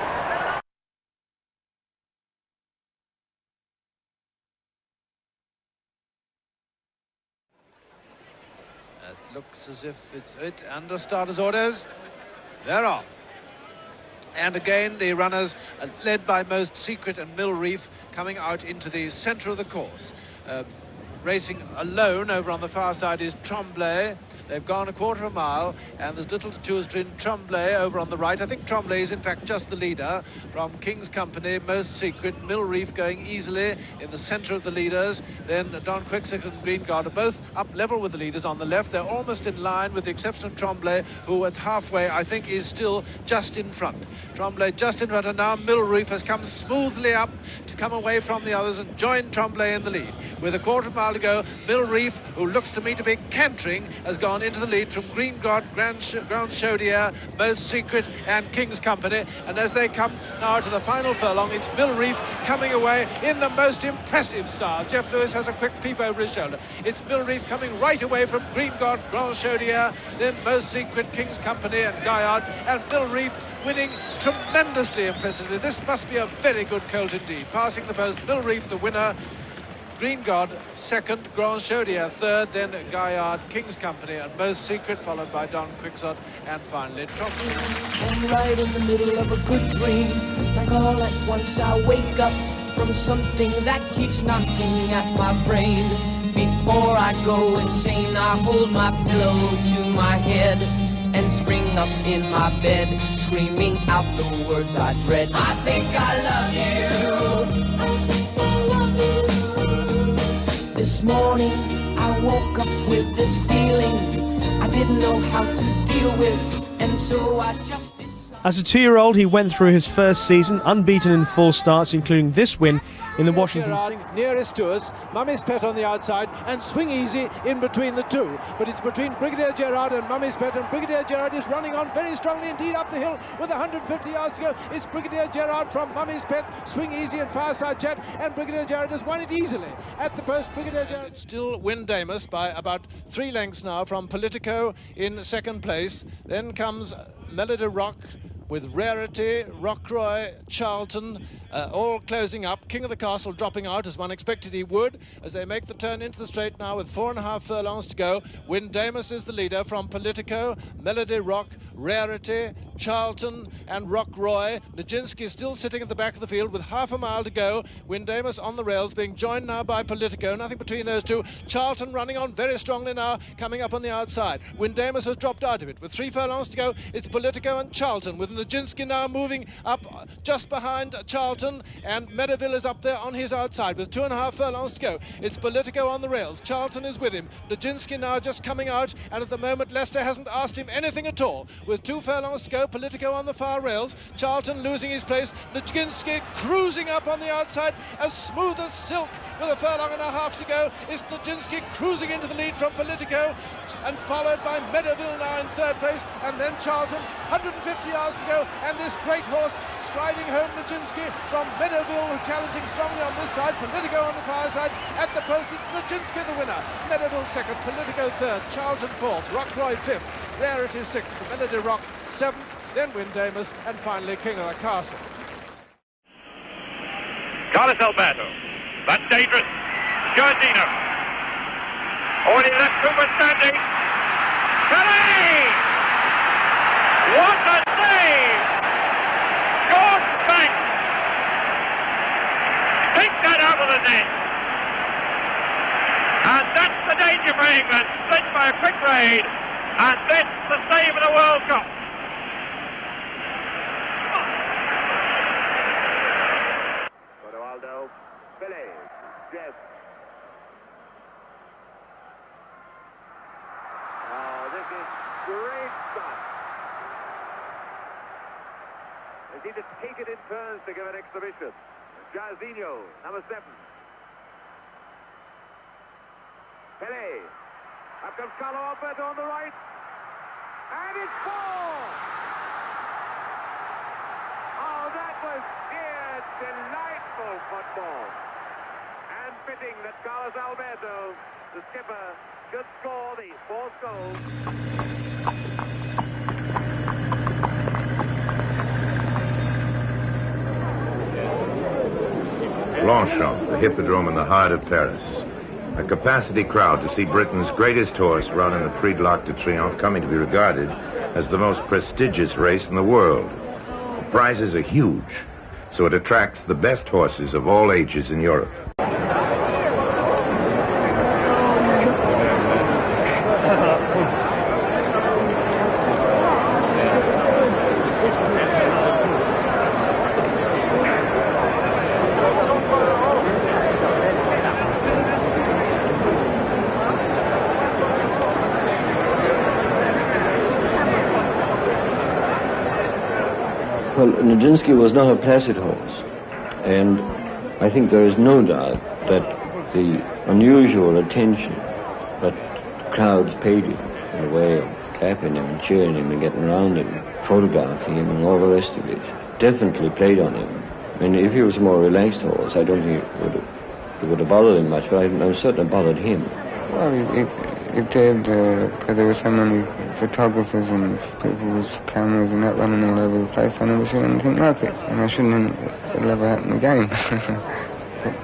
Looks as if it's it. Under starters' orders, they're off. And again, the runners are led by Most Secret and Mill Reef coming out into the centre of the course. Racing alone over on the far side is Tremblay. They've gone a quarter of a mile, and there's little to choose between Tremblay over on the right. I think Tremblay is in fact just the leader. From King's Company, Most Secret, Mill Reef going easily in the centre of the leaders. Then Don Quixote and Green Guard are both up level with the leaders on the left. They're almost in line with the exception of Tremblay, who at halfway I think is still just in front. Tremblay just in front, and now Mill Reef has come smoothly up to come away from the others and join Tremblay in the lead. With a quarter of a mile to go, Mill Reef, who looks to me to be cantering, has gone into the lead from Green God, Grand Chaudière, Most Secret and King's Company. And as they come now to the final furlong, it's Mill Reef coming away in the most impressive style. Jeff Lewis has a quick peep over his shoulder. It's Mill Reef coming right away from Green God, Grand Chaudière, then Most Secret, King's Company and Gaillard, and Mill Reef winning tremendously impressively. This must be a very good colt indeed. Passing the post, Mill Reef the winner, Green God second, Grand Chaudière third, then Gaillard, King's Company and Most Secret, followed by Don Quixote, and finally Tremblay. I'm right in the middle of a good dream, like all at once I wake up from something that keeps knocking at my brain. Before I go insane, I hold my pillow to my head and spring up in my bed, screaming out the words I dread. I think I love you. This morning I woke up with this feeling I didn't know how to deal with, and so I just decided. As a 2-year-old, he went through his first season unbeaten in 4 starts, including this win in the Washington. Nearest to us, Mummy's Pet on the outside, and Swing Easy in between the two. But it's between Brigadier Gerard and Mummy's Pet, and Brigadier Gerard is running on very strongly indeed up the hill with 150 yards to go. It's Brigadier Gerard from Mummy's Pet, Swing Easy and Fireside Chat, and Brigadier Gerard has won it easily. At the post, Brigadier Gerard... It's still Windamus by about 3 lengths now from Politico in second place. Then comes Melody Rock, with Rarity, Rockroy, Charlton, all closing up. King of the Castle dropping out as one expected he would as they make the turn into the straight now with 4.5 furlongs to go. Windamus is the leader from Politico, Melody Rock, Rarity, Charlton and Rockroy. Nijinsky still sitting at the back of the field with half a mile to go. Windamus on the rails being joined now by Politico. Nothing between those two. Charlton running on very strongly now, coming up on the outside. Windamus has dropped out of it with 3 furlongs to go. It's Politico and Charlton with Nijinsky now moving up just behind Charlton, and Meadowville is up there on his outside with 2.5 furlongs to go. It's Politico on the rails. Charlton is with him. Nijinsky now just coming out, and at the moment Leicester hasn't asked him anything at all. With 2 furlongs to go, Politico on the far rails. Charlton losing his place. Nijinsky cruising up on the outside as smooth as silk with 1.5 furlongs to go. It's Nijinsky cruising into the lead from Politico, and followed by Meadowville now in 3rd place, and then Charlton. 150 yards to go, and this great horse striding home Nijinsky from Meadowville, challenging strongly on this side. Politico on the far side. At the post is Nijinsky the winner. Meadowville 2nd, Politico 3rd, Charlton 4th, Rockroy 5th, Rarity 6th, Melody Rock 7th, then Windamus, and finally King of the Castle. Carlos Alberto, that's dangerous. Giardino, already left Cooper standing. Kelly! What a save! George Banks! Take that out of the net! And that's the danger for England, split by a quick raid, and that's the save of the World Cup. Ronaldo, Pele, Jess. Oh, this is great stuff. They seem to take it in turns to give an exhibition. Jairzinho, number 7. Pele. Up comes Carlo Alberto on the right. And it's 4! Oh, that was sheer delightful football. And fitting that Carlos Alberto, the skipper, should score the 4th goal. Longchamp, the hippodrome in the heart of Paris. A capacity crowd to see Britain's greatest horse run in the Prix de l'Arc de Triomphe, coming to be regarded as the most prestigious race in the world. The prizes are huge, so it attracts the best horses of all ages in Europe. Well, Nijinsky was not a placid horse, and I think there is no doubt that the unusual attention that crowds paid him in a way of clapping him and cheering him and getting around him, photographing him and all the rest of it, definitely played on him. I mean, if he was a more relaxed horse, I don't think it would have bothered him much, but I'm certain it bothered him. Well, it did, because there were so many photographers and people with cameras and that running all over the place. I never seen anything like it, and I shouldn't have, it'll ever happen again. But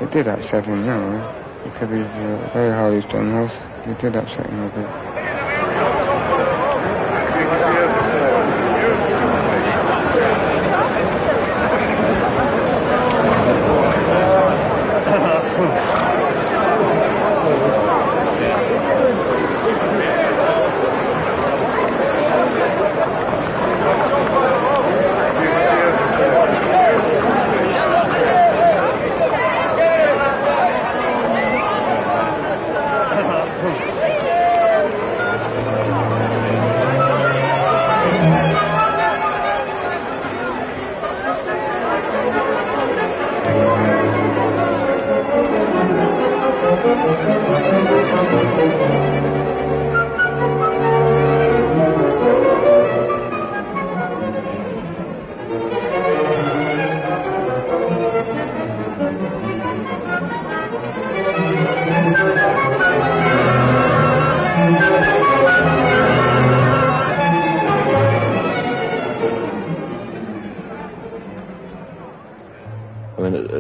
it did upset him, you know, because he's a very highly strung horse. It did upset him a bit.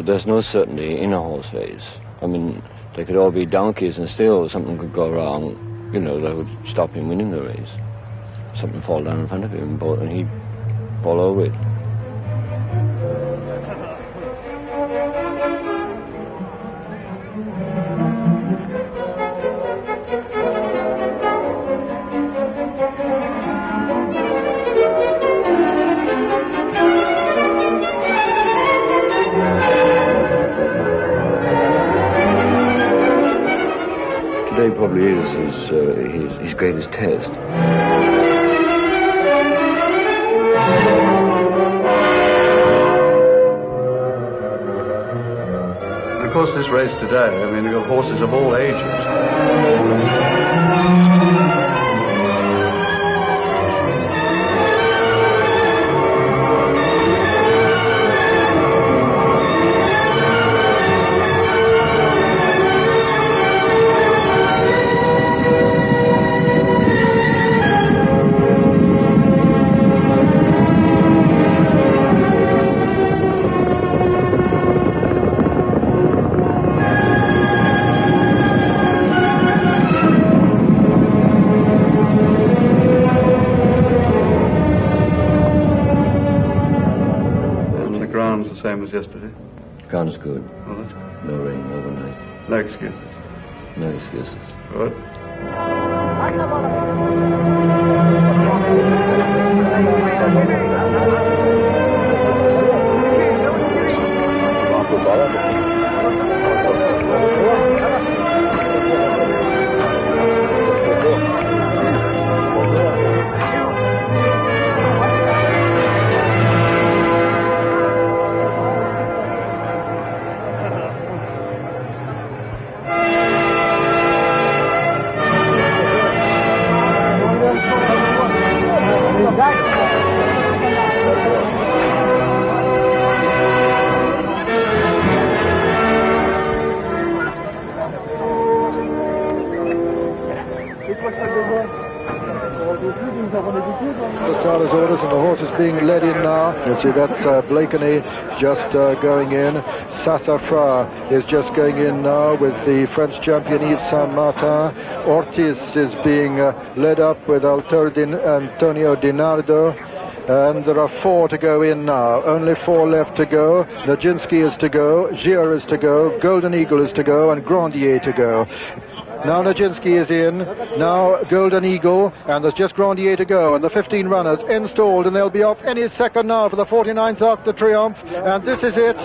There's no certainty in a horse race. I mean, they could all be donkeys and still something could go wrong, you know, that would stop him winning the race. Something fall down in front of him and he'd fall over it. Today probably is his greatest test. And of course, this race today, I mean, you've got horses of all ages. Same as yesterday? Ground's good. Oh, that's good. No rain overnight. No excuses? No excuses. Good. The starter's orders and the horse is being led in now. You see that Blakeney just going in. Sassafras is just going in now with the French champion Yves Saint-Martin. Ortiz is being led up with Antonio Di Nardo. And there are 4 to go in now. Only 4 left to go. Nijinsky is to go. Gir is to go. Golden Eagle is to go. And Grandier to go. Now Nijinsky is in, now Golden Eagle, and there's just Grandier to go, and the 15 runners installed, and they'll be off any second now for the 49th Arc de Triomphe, and this is it.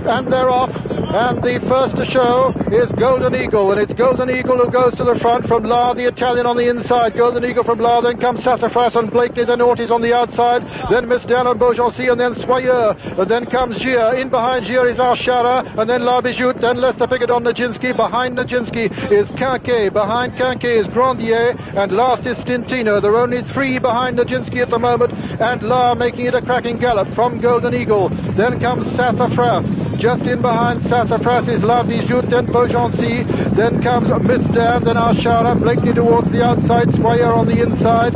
And they're off, and the first to show is Golden Eagle, and it's Golden Eagle who goes to the front from La, the Italian on the inside. Golden Eagle from La, then comes Sassafras and Blakeney, then Ortiz on the outside, then Miss Dan and Beaugency, and then Soyeur, and then comes Gir. In behind Gir is Archara, and then La Bijoute, then Lester Piggott on Nijinsky. Behind Nijinsky is Quinquet, behind Quinquet is Grandier, and last is Stintino. There are only 3 behind Nijinsky at the moment, and La making it a cracking gallop from Golden Eagle. Then comes Sassafras. Just in behind Sassafras is La Bijoute, then Beaugency, then comes Miss Dan, then Archara, Blakeney towards the outside, Soyeur on the inside.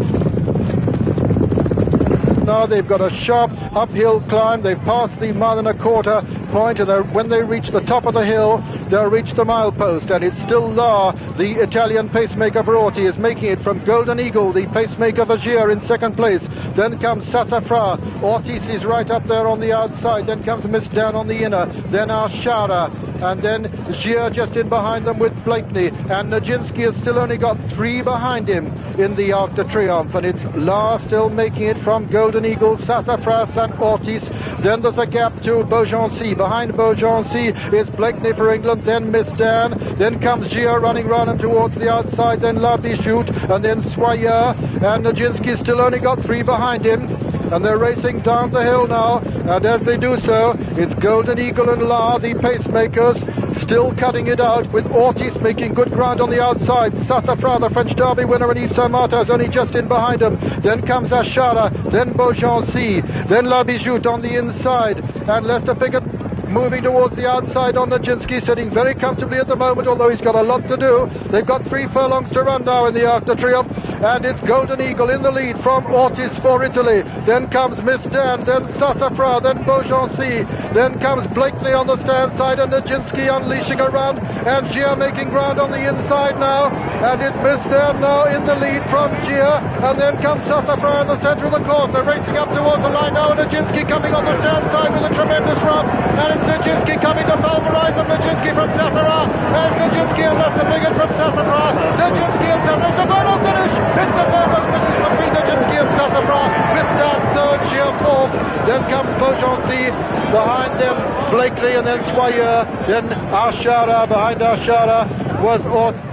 Now they've got a sharp uphill climb. They've passed the 1.25 point, and when they reach the top of the hill, they'll reach the milepost, and it's still La, the Italian pacemaker for Ortiz, is making it from Golden Eagle, the pacemaker for Gir in second place. Then comes Sassafras. Ortiz is right up there on the outside. Then comes Miss Dan on the inner. Then Archara. And then Gir just in behind them with Blakeney. And Nijinsky has still only got 3 behind him in the Arc de Triomphe. And it's La still making it from Golden Eagle, Sassafras and Ortiz. Then there's a gap to Beaugency. Behind Beaugency is Blakeney for England. Then Miss Dan. Then comes Gir running round and towards the outside. Then La Bijoute. And then Soyeur. And Nijinsky still only got 3 behind him. and they're racing down the hill now, and as they do so, it's Golden Eagle and La, the pacemakers, still cutting it out, with Ortiz making good ground on the outside. Sassafras, the French Derby winner, and Yves Saint Martin is only just in behind him. Then comes Ashara, then Beaugency, then La Bijoute on the inside, and Lester Piggott moving towards the outside on Nijinsky, sitting very comfortably at the moment, although he's got a lot to do. They've got 3 furlongs to run now in the Arc de Triomphe, and it's Golden Eagle in the lead from Ortiz for Italy. Then comes Miss Dan, then Sassafras, then Beaugency, then comes Blakely on the stand side, and Nijinsky unleashing a run, and Gia making ground on the inside now, and it's Miss Dan now in the lead from Gia, and then comes Sassafras in the centre of the course. They're racing up towards the line now, and Nijinsky coming on the stand side with a tremendous run, and Nijinsky coming to pulverize, and Nijinsky from Sassafras, and Nijinsky and Lester Piggott from Sassafras, Nijinsky and Sassafras, it's a photo finish, it's a photo finish between Nijinsky and Sassafras, with that third sheer fourth. Then comes Beaugency, behind them Blakely, and then Soyer, then Ashara, behind Ashara was Ortiz.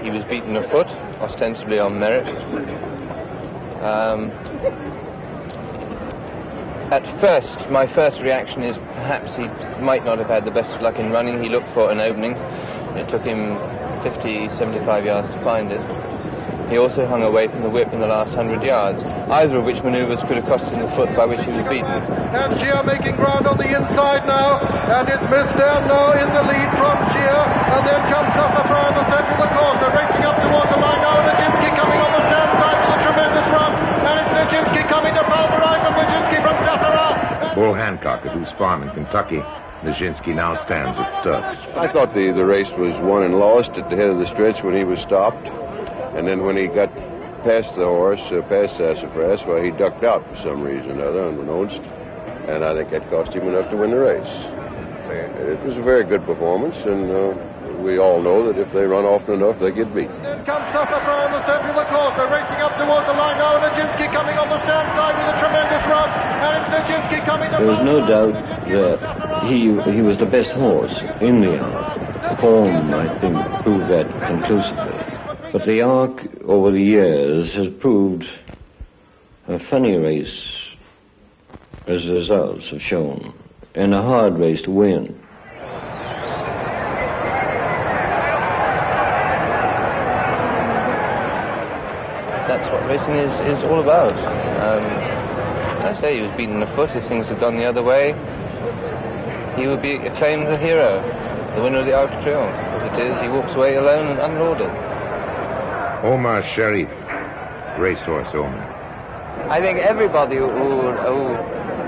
He was beaten afoot, ostensibly on merit. At first, my first reaction is perhaps he might not have had the best of luck in running. He looked for an opening. It took him 50, 75 yards to find it. He also hung away from the whip in the last 100 yards, either of which manoeuvres could have cost him the foot by which he was beaten. And Gia making ground on the inside now, and it's Miss Dan now in the lead from Gia, and then comes Sassafras in the centre of the course. They're racing up towards the line now, and Nijinsky coming on the stand side with a tremendous run, and it's Nijinsky coming to pulverize, and Nijinsky from Sassafras. Bull Hancock at Ouse Farm in Kentucky. Nijinsky now stands at stud. I thought the race was won and lost at the head of the stretch when he was stopped. And then when he got past the horse, past Sassafras, well, he ducked out for some reason or other, unbeknownst. And I think that cost him enough to win the race. It was a very good performance, and we all know that if they run often enough, they get beat. Then comes Sassafras in the centre of the course. They're racing up towards the line now. Nijinsky coming on the stand side with a tremendous run. And it's Nijinsky coming to... There was no doubt that he was the best horse in the Arc. Form, I think, proved that conclusively. But the Arc, over the years, has proved a funny race, as the results have shown, and a hard race to win. That's what racing is all about. As I say, he was beaten afoot. If things had gone the other way, he would be acclaimed the hero, the winner of the Arc de Triomphe. As it is, he walks away alone and unlauded. Omar Sharif, racehorse owner. I think everybody who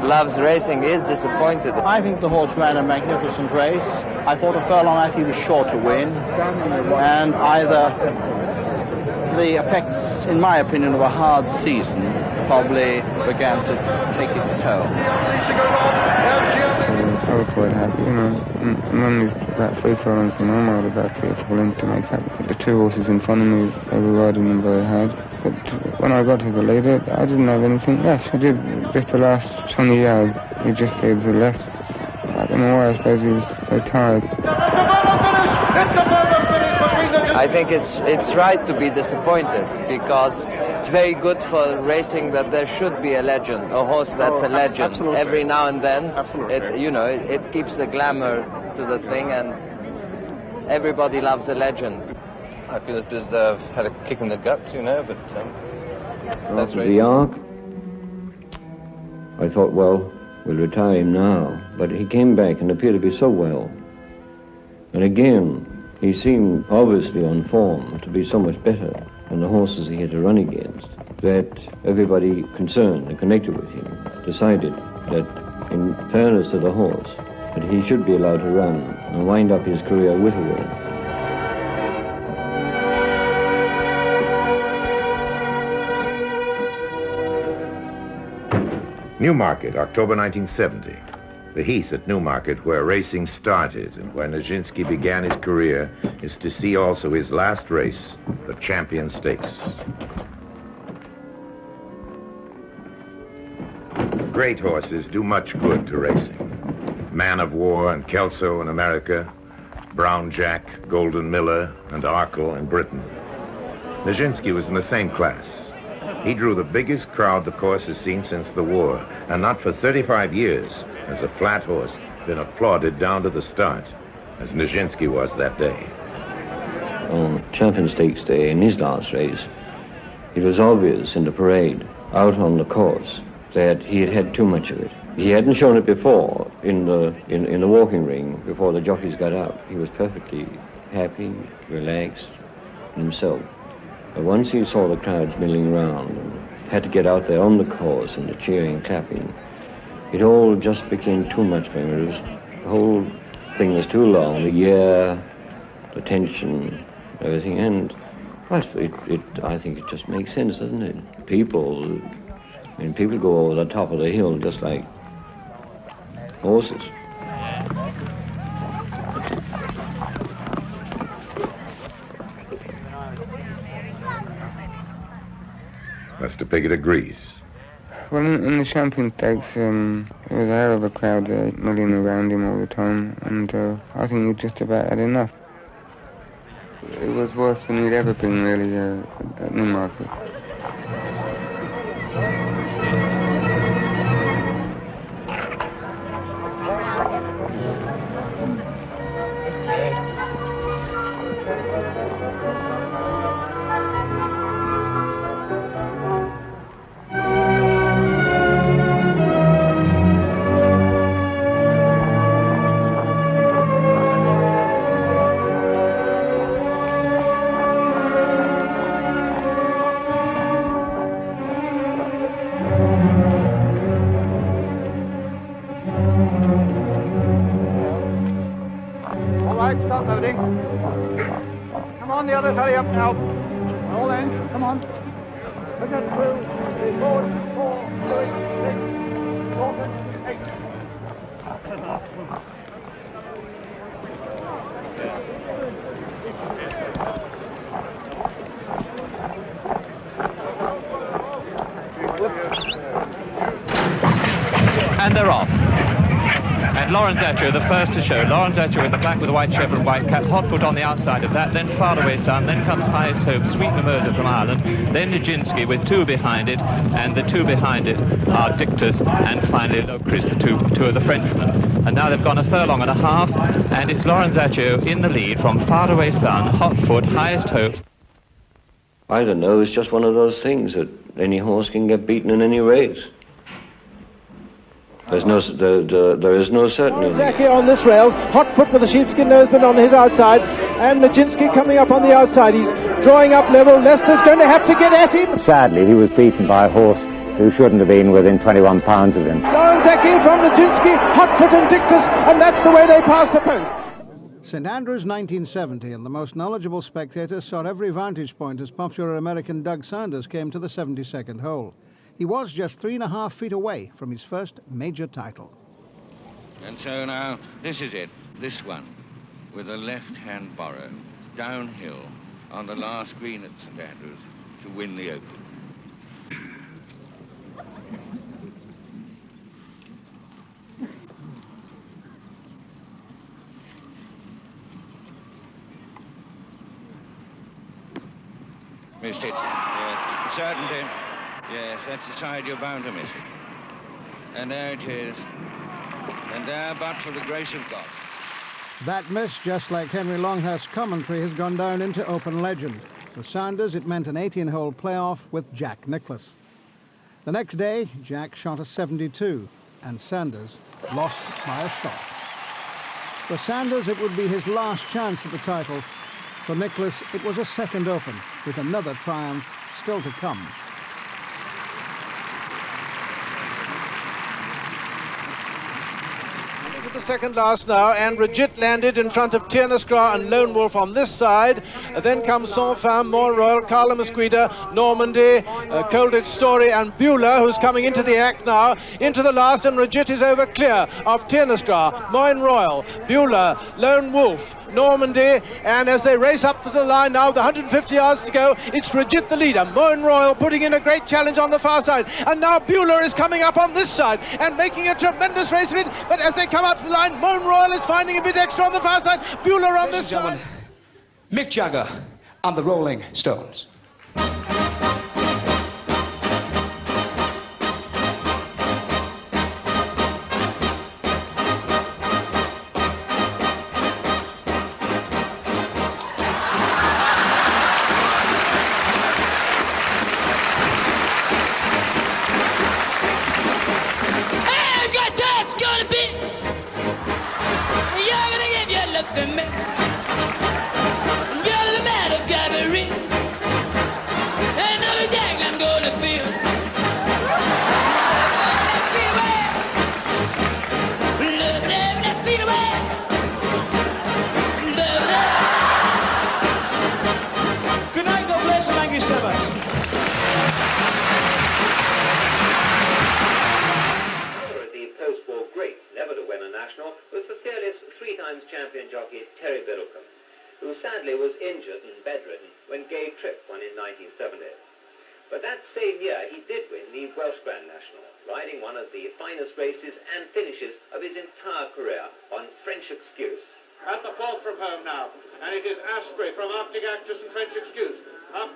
loves racing is disappointed. I think the horse ran a magnificent race. I thought a furlong actually was sure to win, and either the effects, in my opinion, of a hard season probably began to take its toll. I was quite happy, you know. Normally about 3 furlongs from home, I had about 3 or 4 lengths to make up. But the 2 horses in front of me, they were riding them very hard. But when I got to the lead, I didn't have anything left. I did just the last 20 yards. He just gave the left. I don't know why, I suppose he was so tired. I think it's right to be disappointed, because it's very good for racing that there should be a legend, a horse that's a legend. Absolutely. Every now and then. It keeps the glamour to the thing, and everybody loves a legend. I feel as if I've had a kick in the guts, but that's After the Arc, I thought, well, we'll retire him now. But he came back and appeared to be so well. And again, he seemed obviously on form to be so much better than the horses he had to run against, that everybody concerned and connected with him decided that, in fairness to the horse, that he should be allowed to run and wind up his career with a win. Newmarket, October 1970. The heath at Newmarket, where racing started and where Nijinsky began his career, is to see also his last race, the Champion Stakes. Great horses do much good to racing. Man of War and Kelso in America, Brown Jack, Golden Miller, and Arkle in Britain. Nijinsky was in the same class. He drew the biggest crowd the course has seen since the war, and not for 35 years has a flat horse been applauded down to the start, as Nijinsky was that day. On Champion Stakes Day, in his last race, it was obvious in the parade, out on the course, that he had had too much of it. He hadn't shown it before in the walking ring, before the jockeys got up. He was perfectly happy, relaxed, himself. But once he saw the crowds milling round and had to get out there on the course and the cheering, clapping, it all just became too much for him. The whole thing was too long, the year, the tension, everything, and well, I think it just makes sense, doesn't it? People go over the top of the hill just like horses. Mr. Piggott agrees. Well, in the Champion Stakes, there was a hell of a crowd there, milling around him all the time, and I think he just about had enough. It was worse than he'd ever been, really, at Newmarket. Stop loading. Come on, the others, hurry up now. All in, come on. Look at 2, 3, 4, 6, 7, 8. And they're off. And Lorenzaccio, the first to show. Lorenzaccio with the black with the white chevron, white cap. Hotfoot on the outside of that. Then Faraway Sun. Then comes Highest Hope, Sweet Mimosa from Ireland. Then Nijinsky with 2 behind it. And the 2 behind it are Dictus and finally Locris, the two of the Frenchmen. And now they've gone a furlong and a half. And it's Lorenzaccio in the lead from Faraway Sun, Hotfoot, Highest Hope. I don't know, it's just one of those things that any horse can get beaten in any race. There is no certainty. Lorenzaccio on this rail, Hotfoot with the sheepskin noseband on his outside, and Nijinsky coming up on the outside. He's drawing up level. Lester's going to have to get at him. Sadly, he was beaten by a horse who shouldn't have been within 21 pounds of him. Lorenzaccio from Nijinsky, Hotfoot and Dictus, and that's the way they pass the post. St Andrews 1970, and the most knowledgeable spectators saw every vantage point as popular American Doug Sanders came to the 72nd hole. He was just 3.5 feet away from his first major title. And so now, this is it, this one, with a left-hand borrow, downhill, on the last green at St Andrews, to win the Open. Missed it, yes, certainty. Yes, that's the side you're bound to miss it. And there it is. And there, but for the grace of God. That miss, just like Henry Longhurst's commentary, has gone down into open legend. For Sanders, it meant an 18-hole playoff with Jack Nicklaus. The next day, Jack shot a 72, and Sanders lost by a shot. For Sanders, it would be his last chance at the title. For Nicklaus, it was a second Open, with another triumph still to come. The second last now, and Regit landed in front of Tiernesgras and Lone Wolf on this side. Then comes Sans Fin, Mont Royal, Carla Mesquida, Normandy, Colditch Story and Beulah, who's coming into the act now, into the last, and Regit is over clear of Tiernesgras, Mont Royal, Beulah, Lone Wolf, Normandy, and as they race up to the line now, the 150 yards to go, it's Regit the leader. Moen Royal putting in a great challenge on the far side, and now Bueller is coming up on this side and making a tremendous race of it, but as they come up to the line, Moen Royal is finding a bit extra on the far side, Bueller on this side. Mick Jagger and the Rolling Stones. Champion jockey Terry Biddlecombe, who sadly was injured and bedridden when Gay Tripp won in 1970. But that same year he did win the Welsh Grand National, riding one of the finest races and finishes of his entire career on French Excuse. At the fourth from home now, and it is Asprey from Arctic Actress and French Excuse. Up,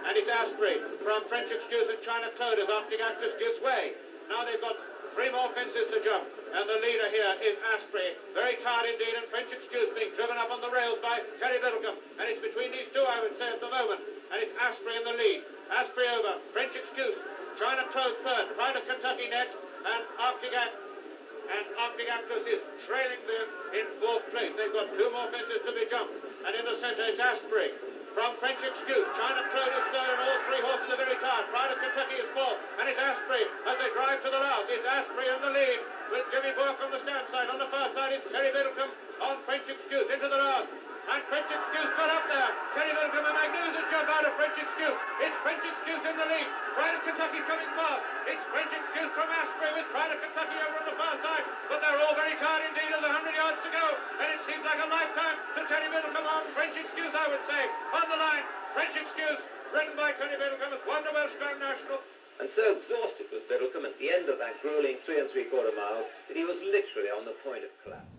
and it's Asprey from French Excuse and China Claude as Arctic Actress gives way. Now they've got 3 more fences to jump, and the leader here is Asprey. Very tired indeed, and French Excuse being driven up on the rails by Terry Biddlecombe. And it's between these two, I would say, at the moment. And it's Asprey in the lead. Asprey over, French Excuse, China Claude third, Pride of Kentucky next, and Arctic Actress is trailing them in 4th place. They've got 2 more fences to be jumped. And in the centre is Asprey. From French Excuse, China Claude is third, and all 3 horses are very tired. Pride of Kentucky is 4th, and it's Asprey as they drive to the last. It's Asprey in the lead with Jimmy Bourke on the stand side. On the far side, it's Terry Biddlecombe on French Excuse into the last. And French Excuse got up there. Terry Biddlecombe, a magnificent jump out of French Excuse. It's French Excuse in the lead. Pride of Kentucky coming fast. It's French Excuse from Asprey with Pride of Kentucky over on the far side. But they're all very tired indeed of the 100 yards to go. And it seems like a lifetime to Terry Biddlecombe on French Excuse, I would say. On the line, French Excuse, ridden by Terry Biddlecombe, has won the Welsh Grand National. And so exhausted was Biddlecombe at the end of that grueling 3 3/4 miles that he was literally on the point of collapse.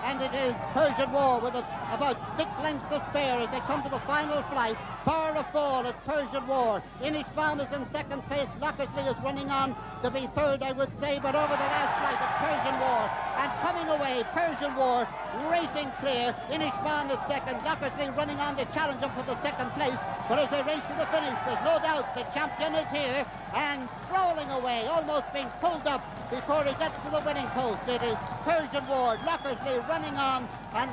And it is Persian War with about 6 lengths to spare as they come to the final flight. Power of fall at Persian War. Inishban is in 2nd place. Lockersley is running on to be 3rd, I would say, but over the last flight at Persian War. And coming away, Persian War racing clear. Inishban is 2nd. Lockersley running on to challenge him for the 2nd place. But as they race to the finish, there's no doubt the champion is here and strolling away, almost being pulled up before he gets to the winning post. It is Persian War. Lockersley running on, and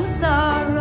sorrow.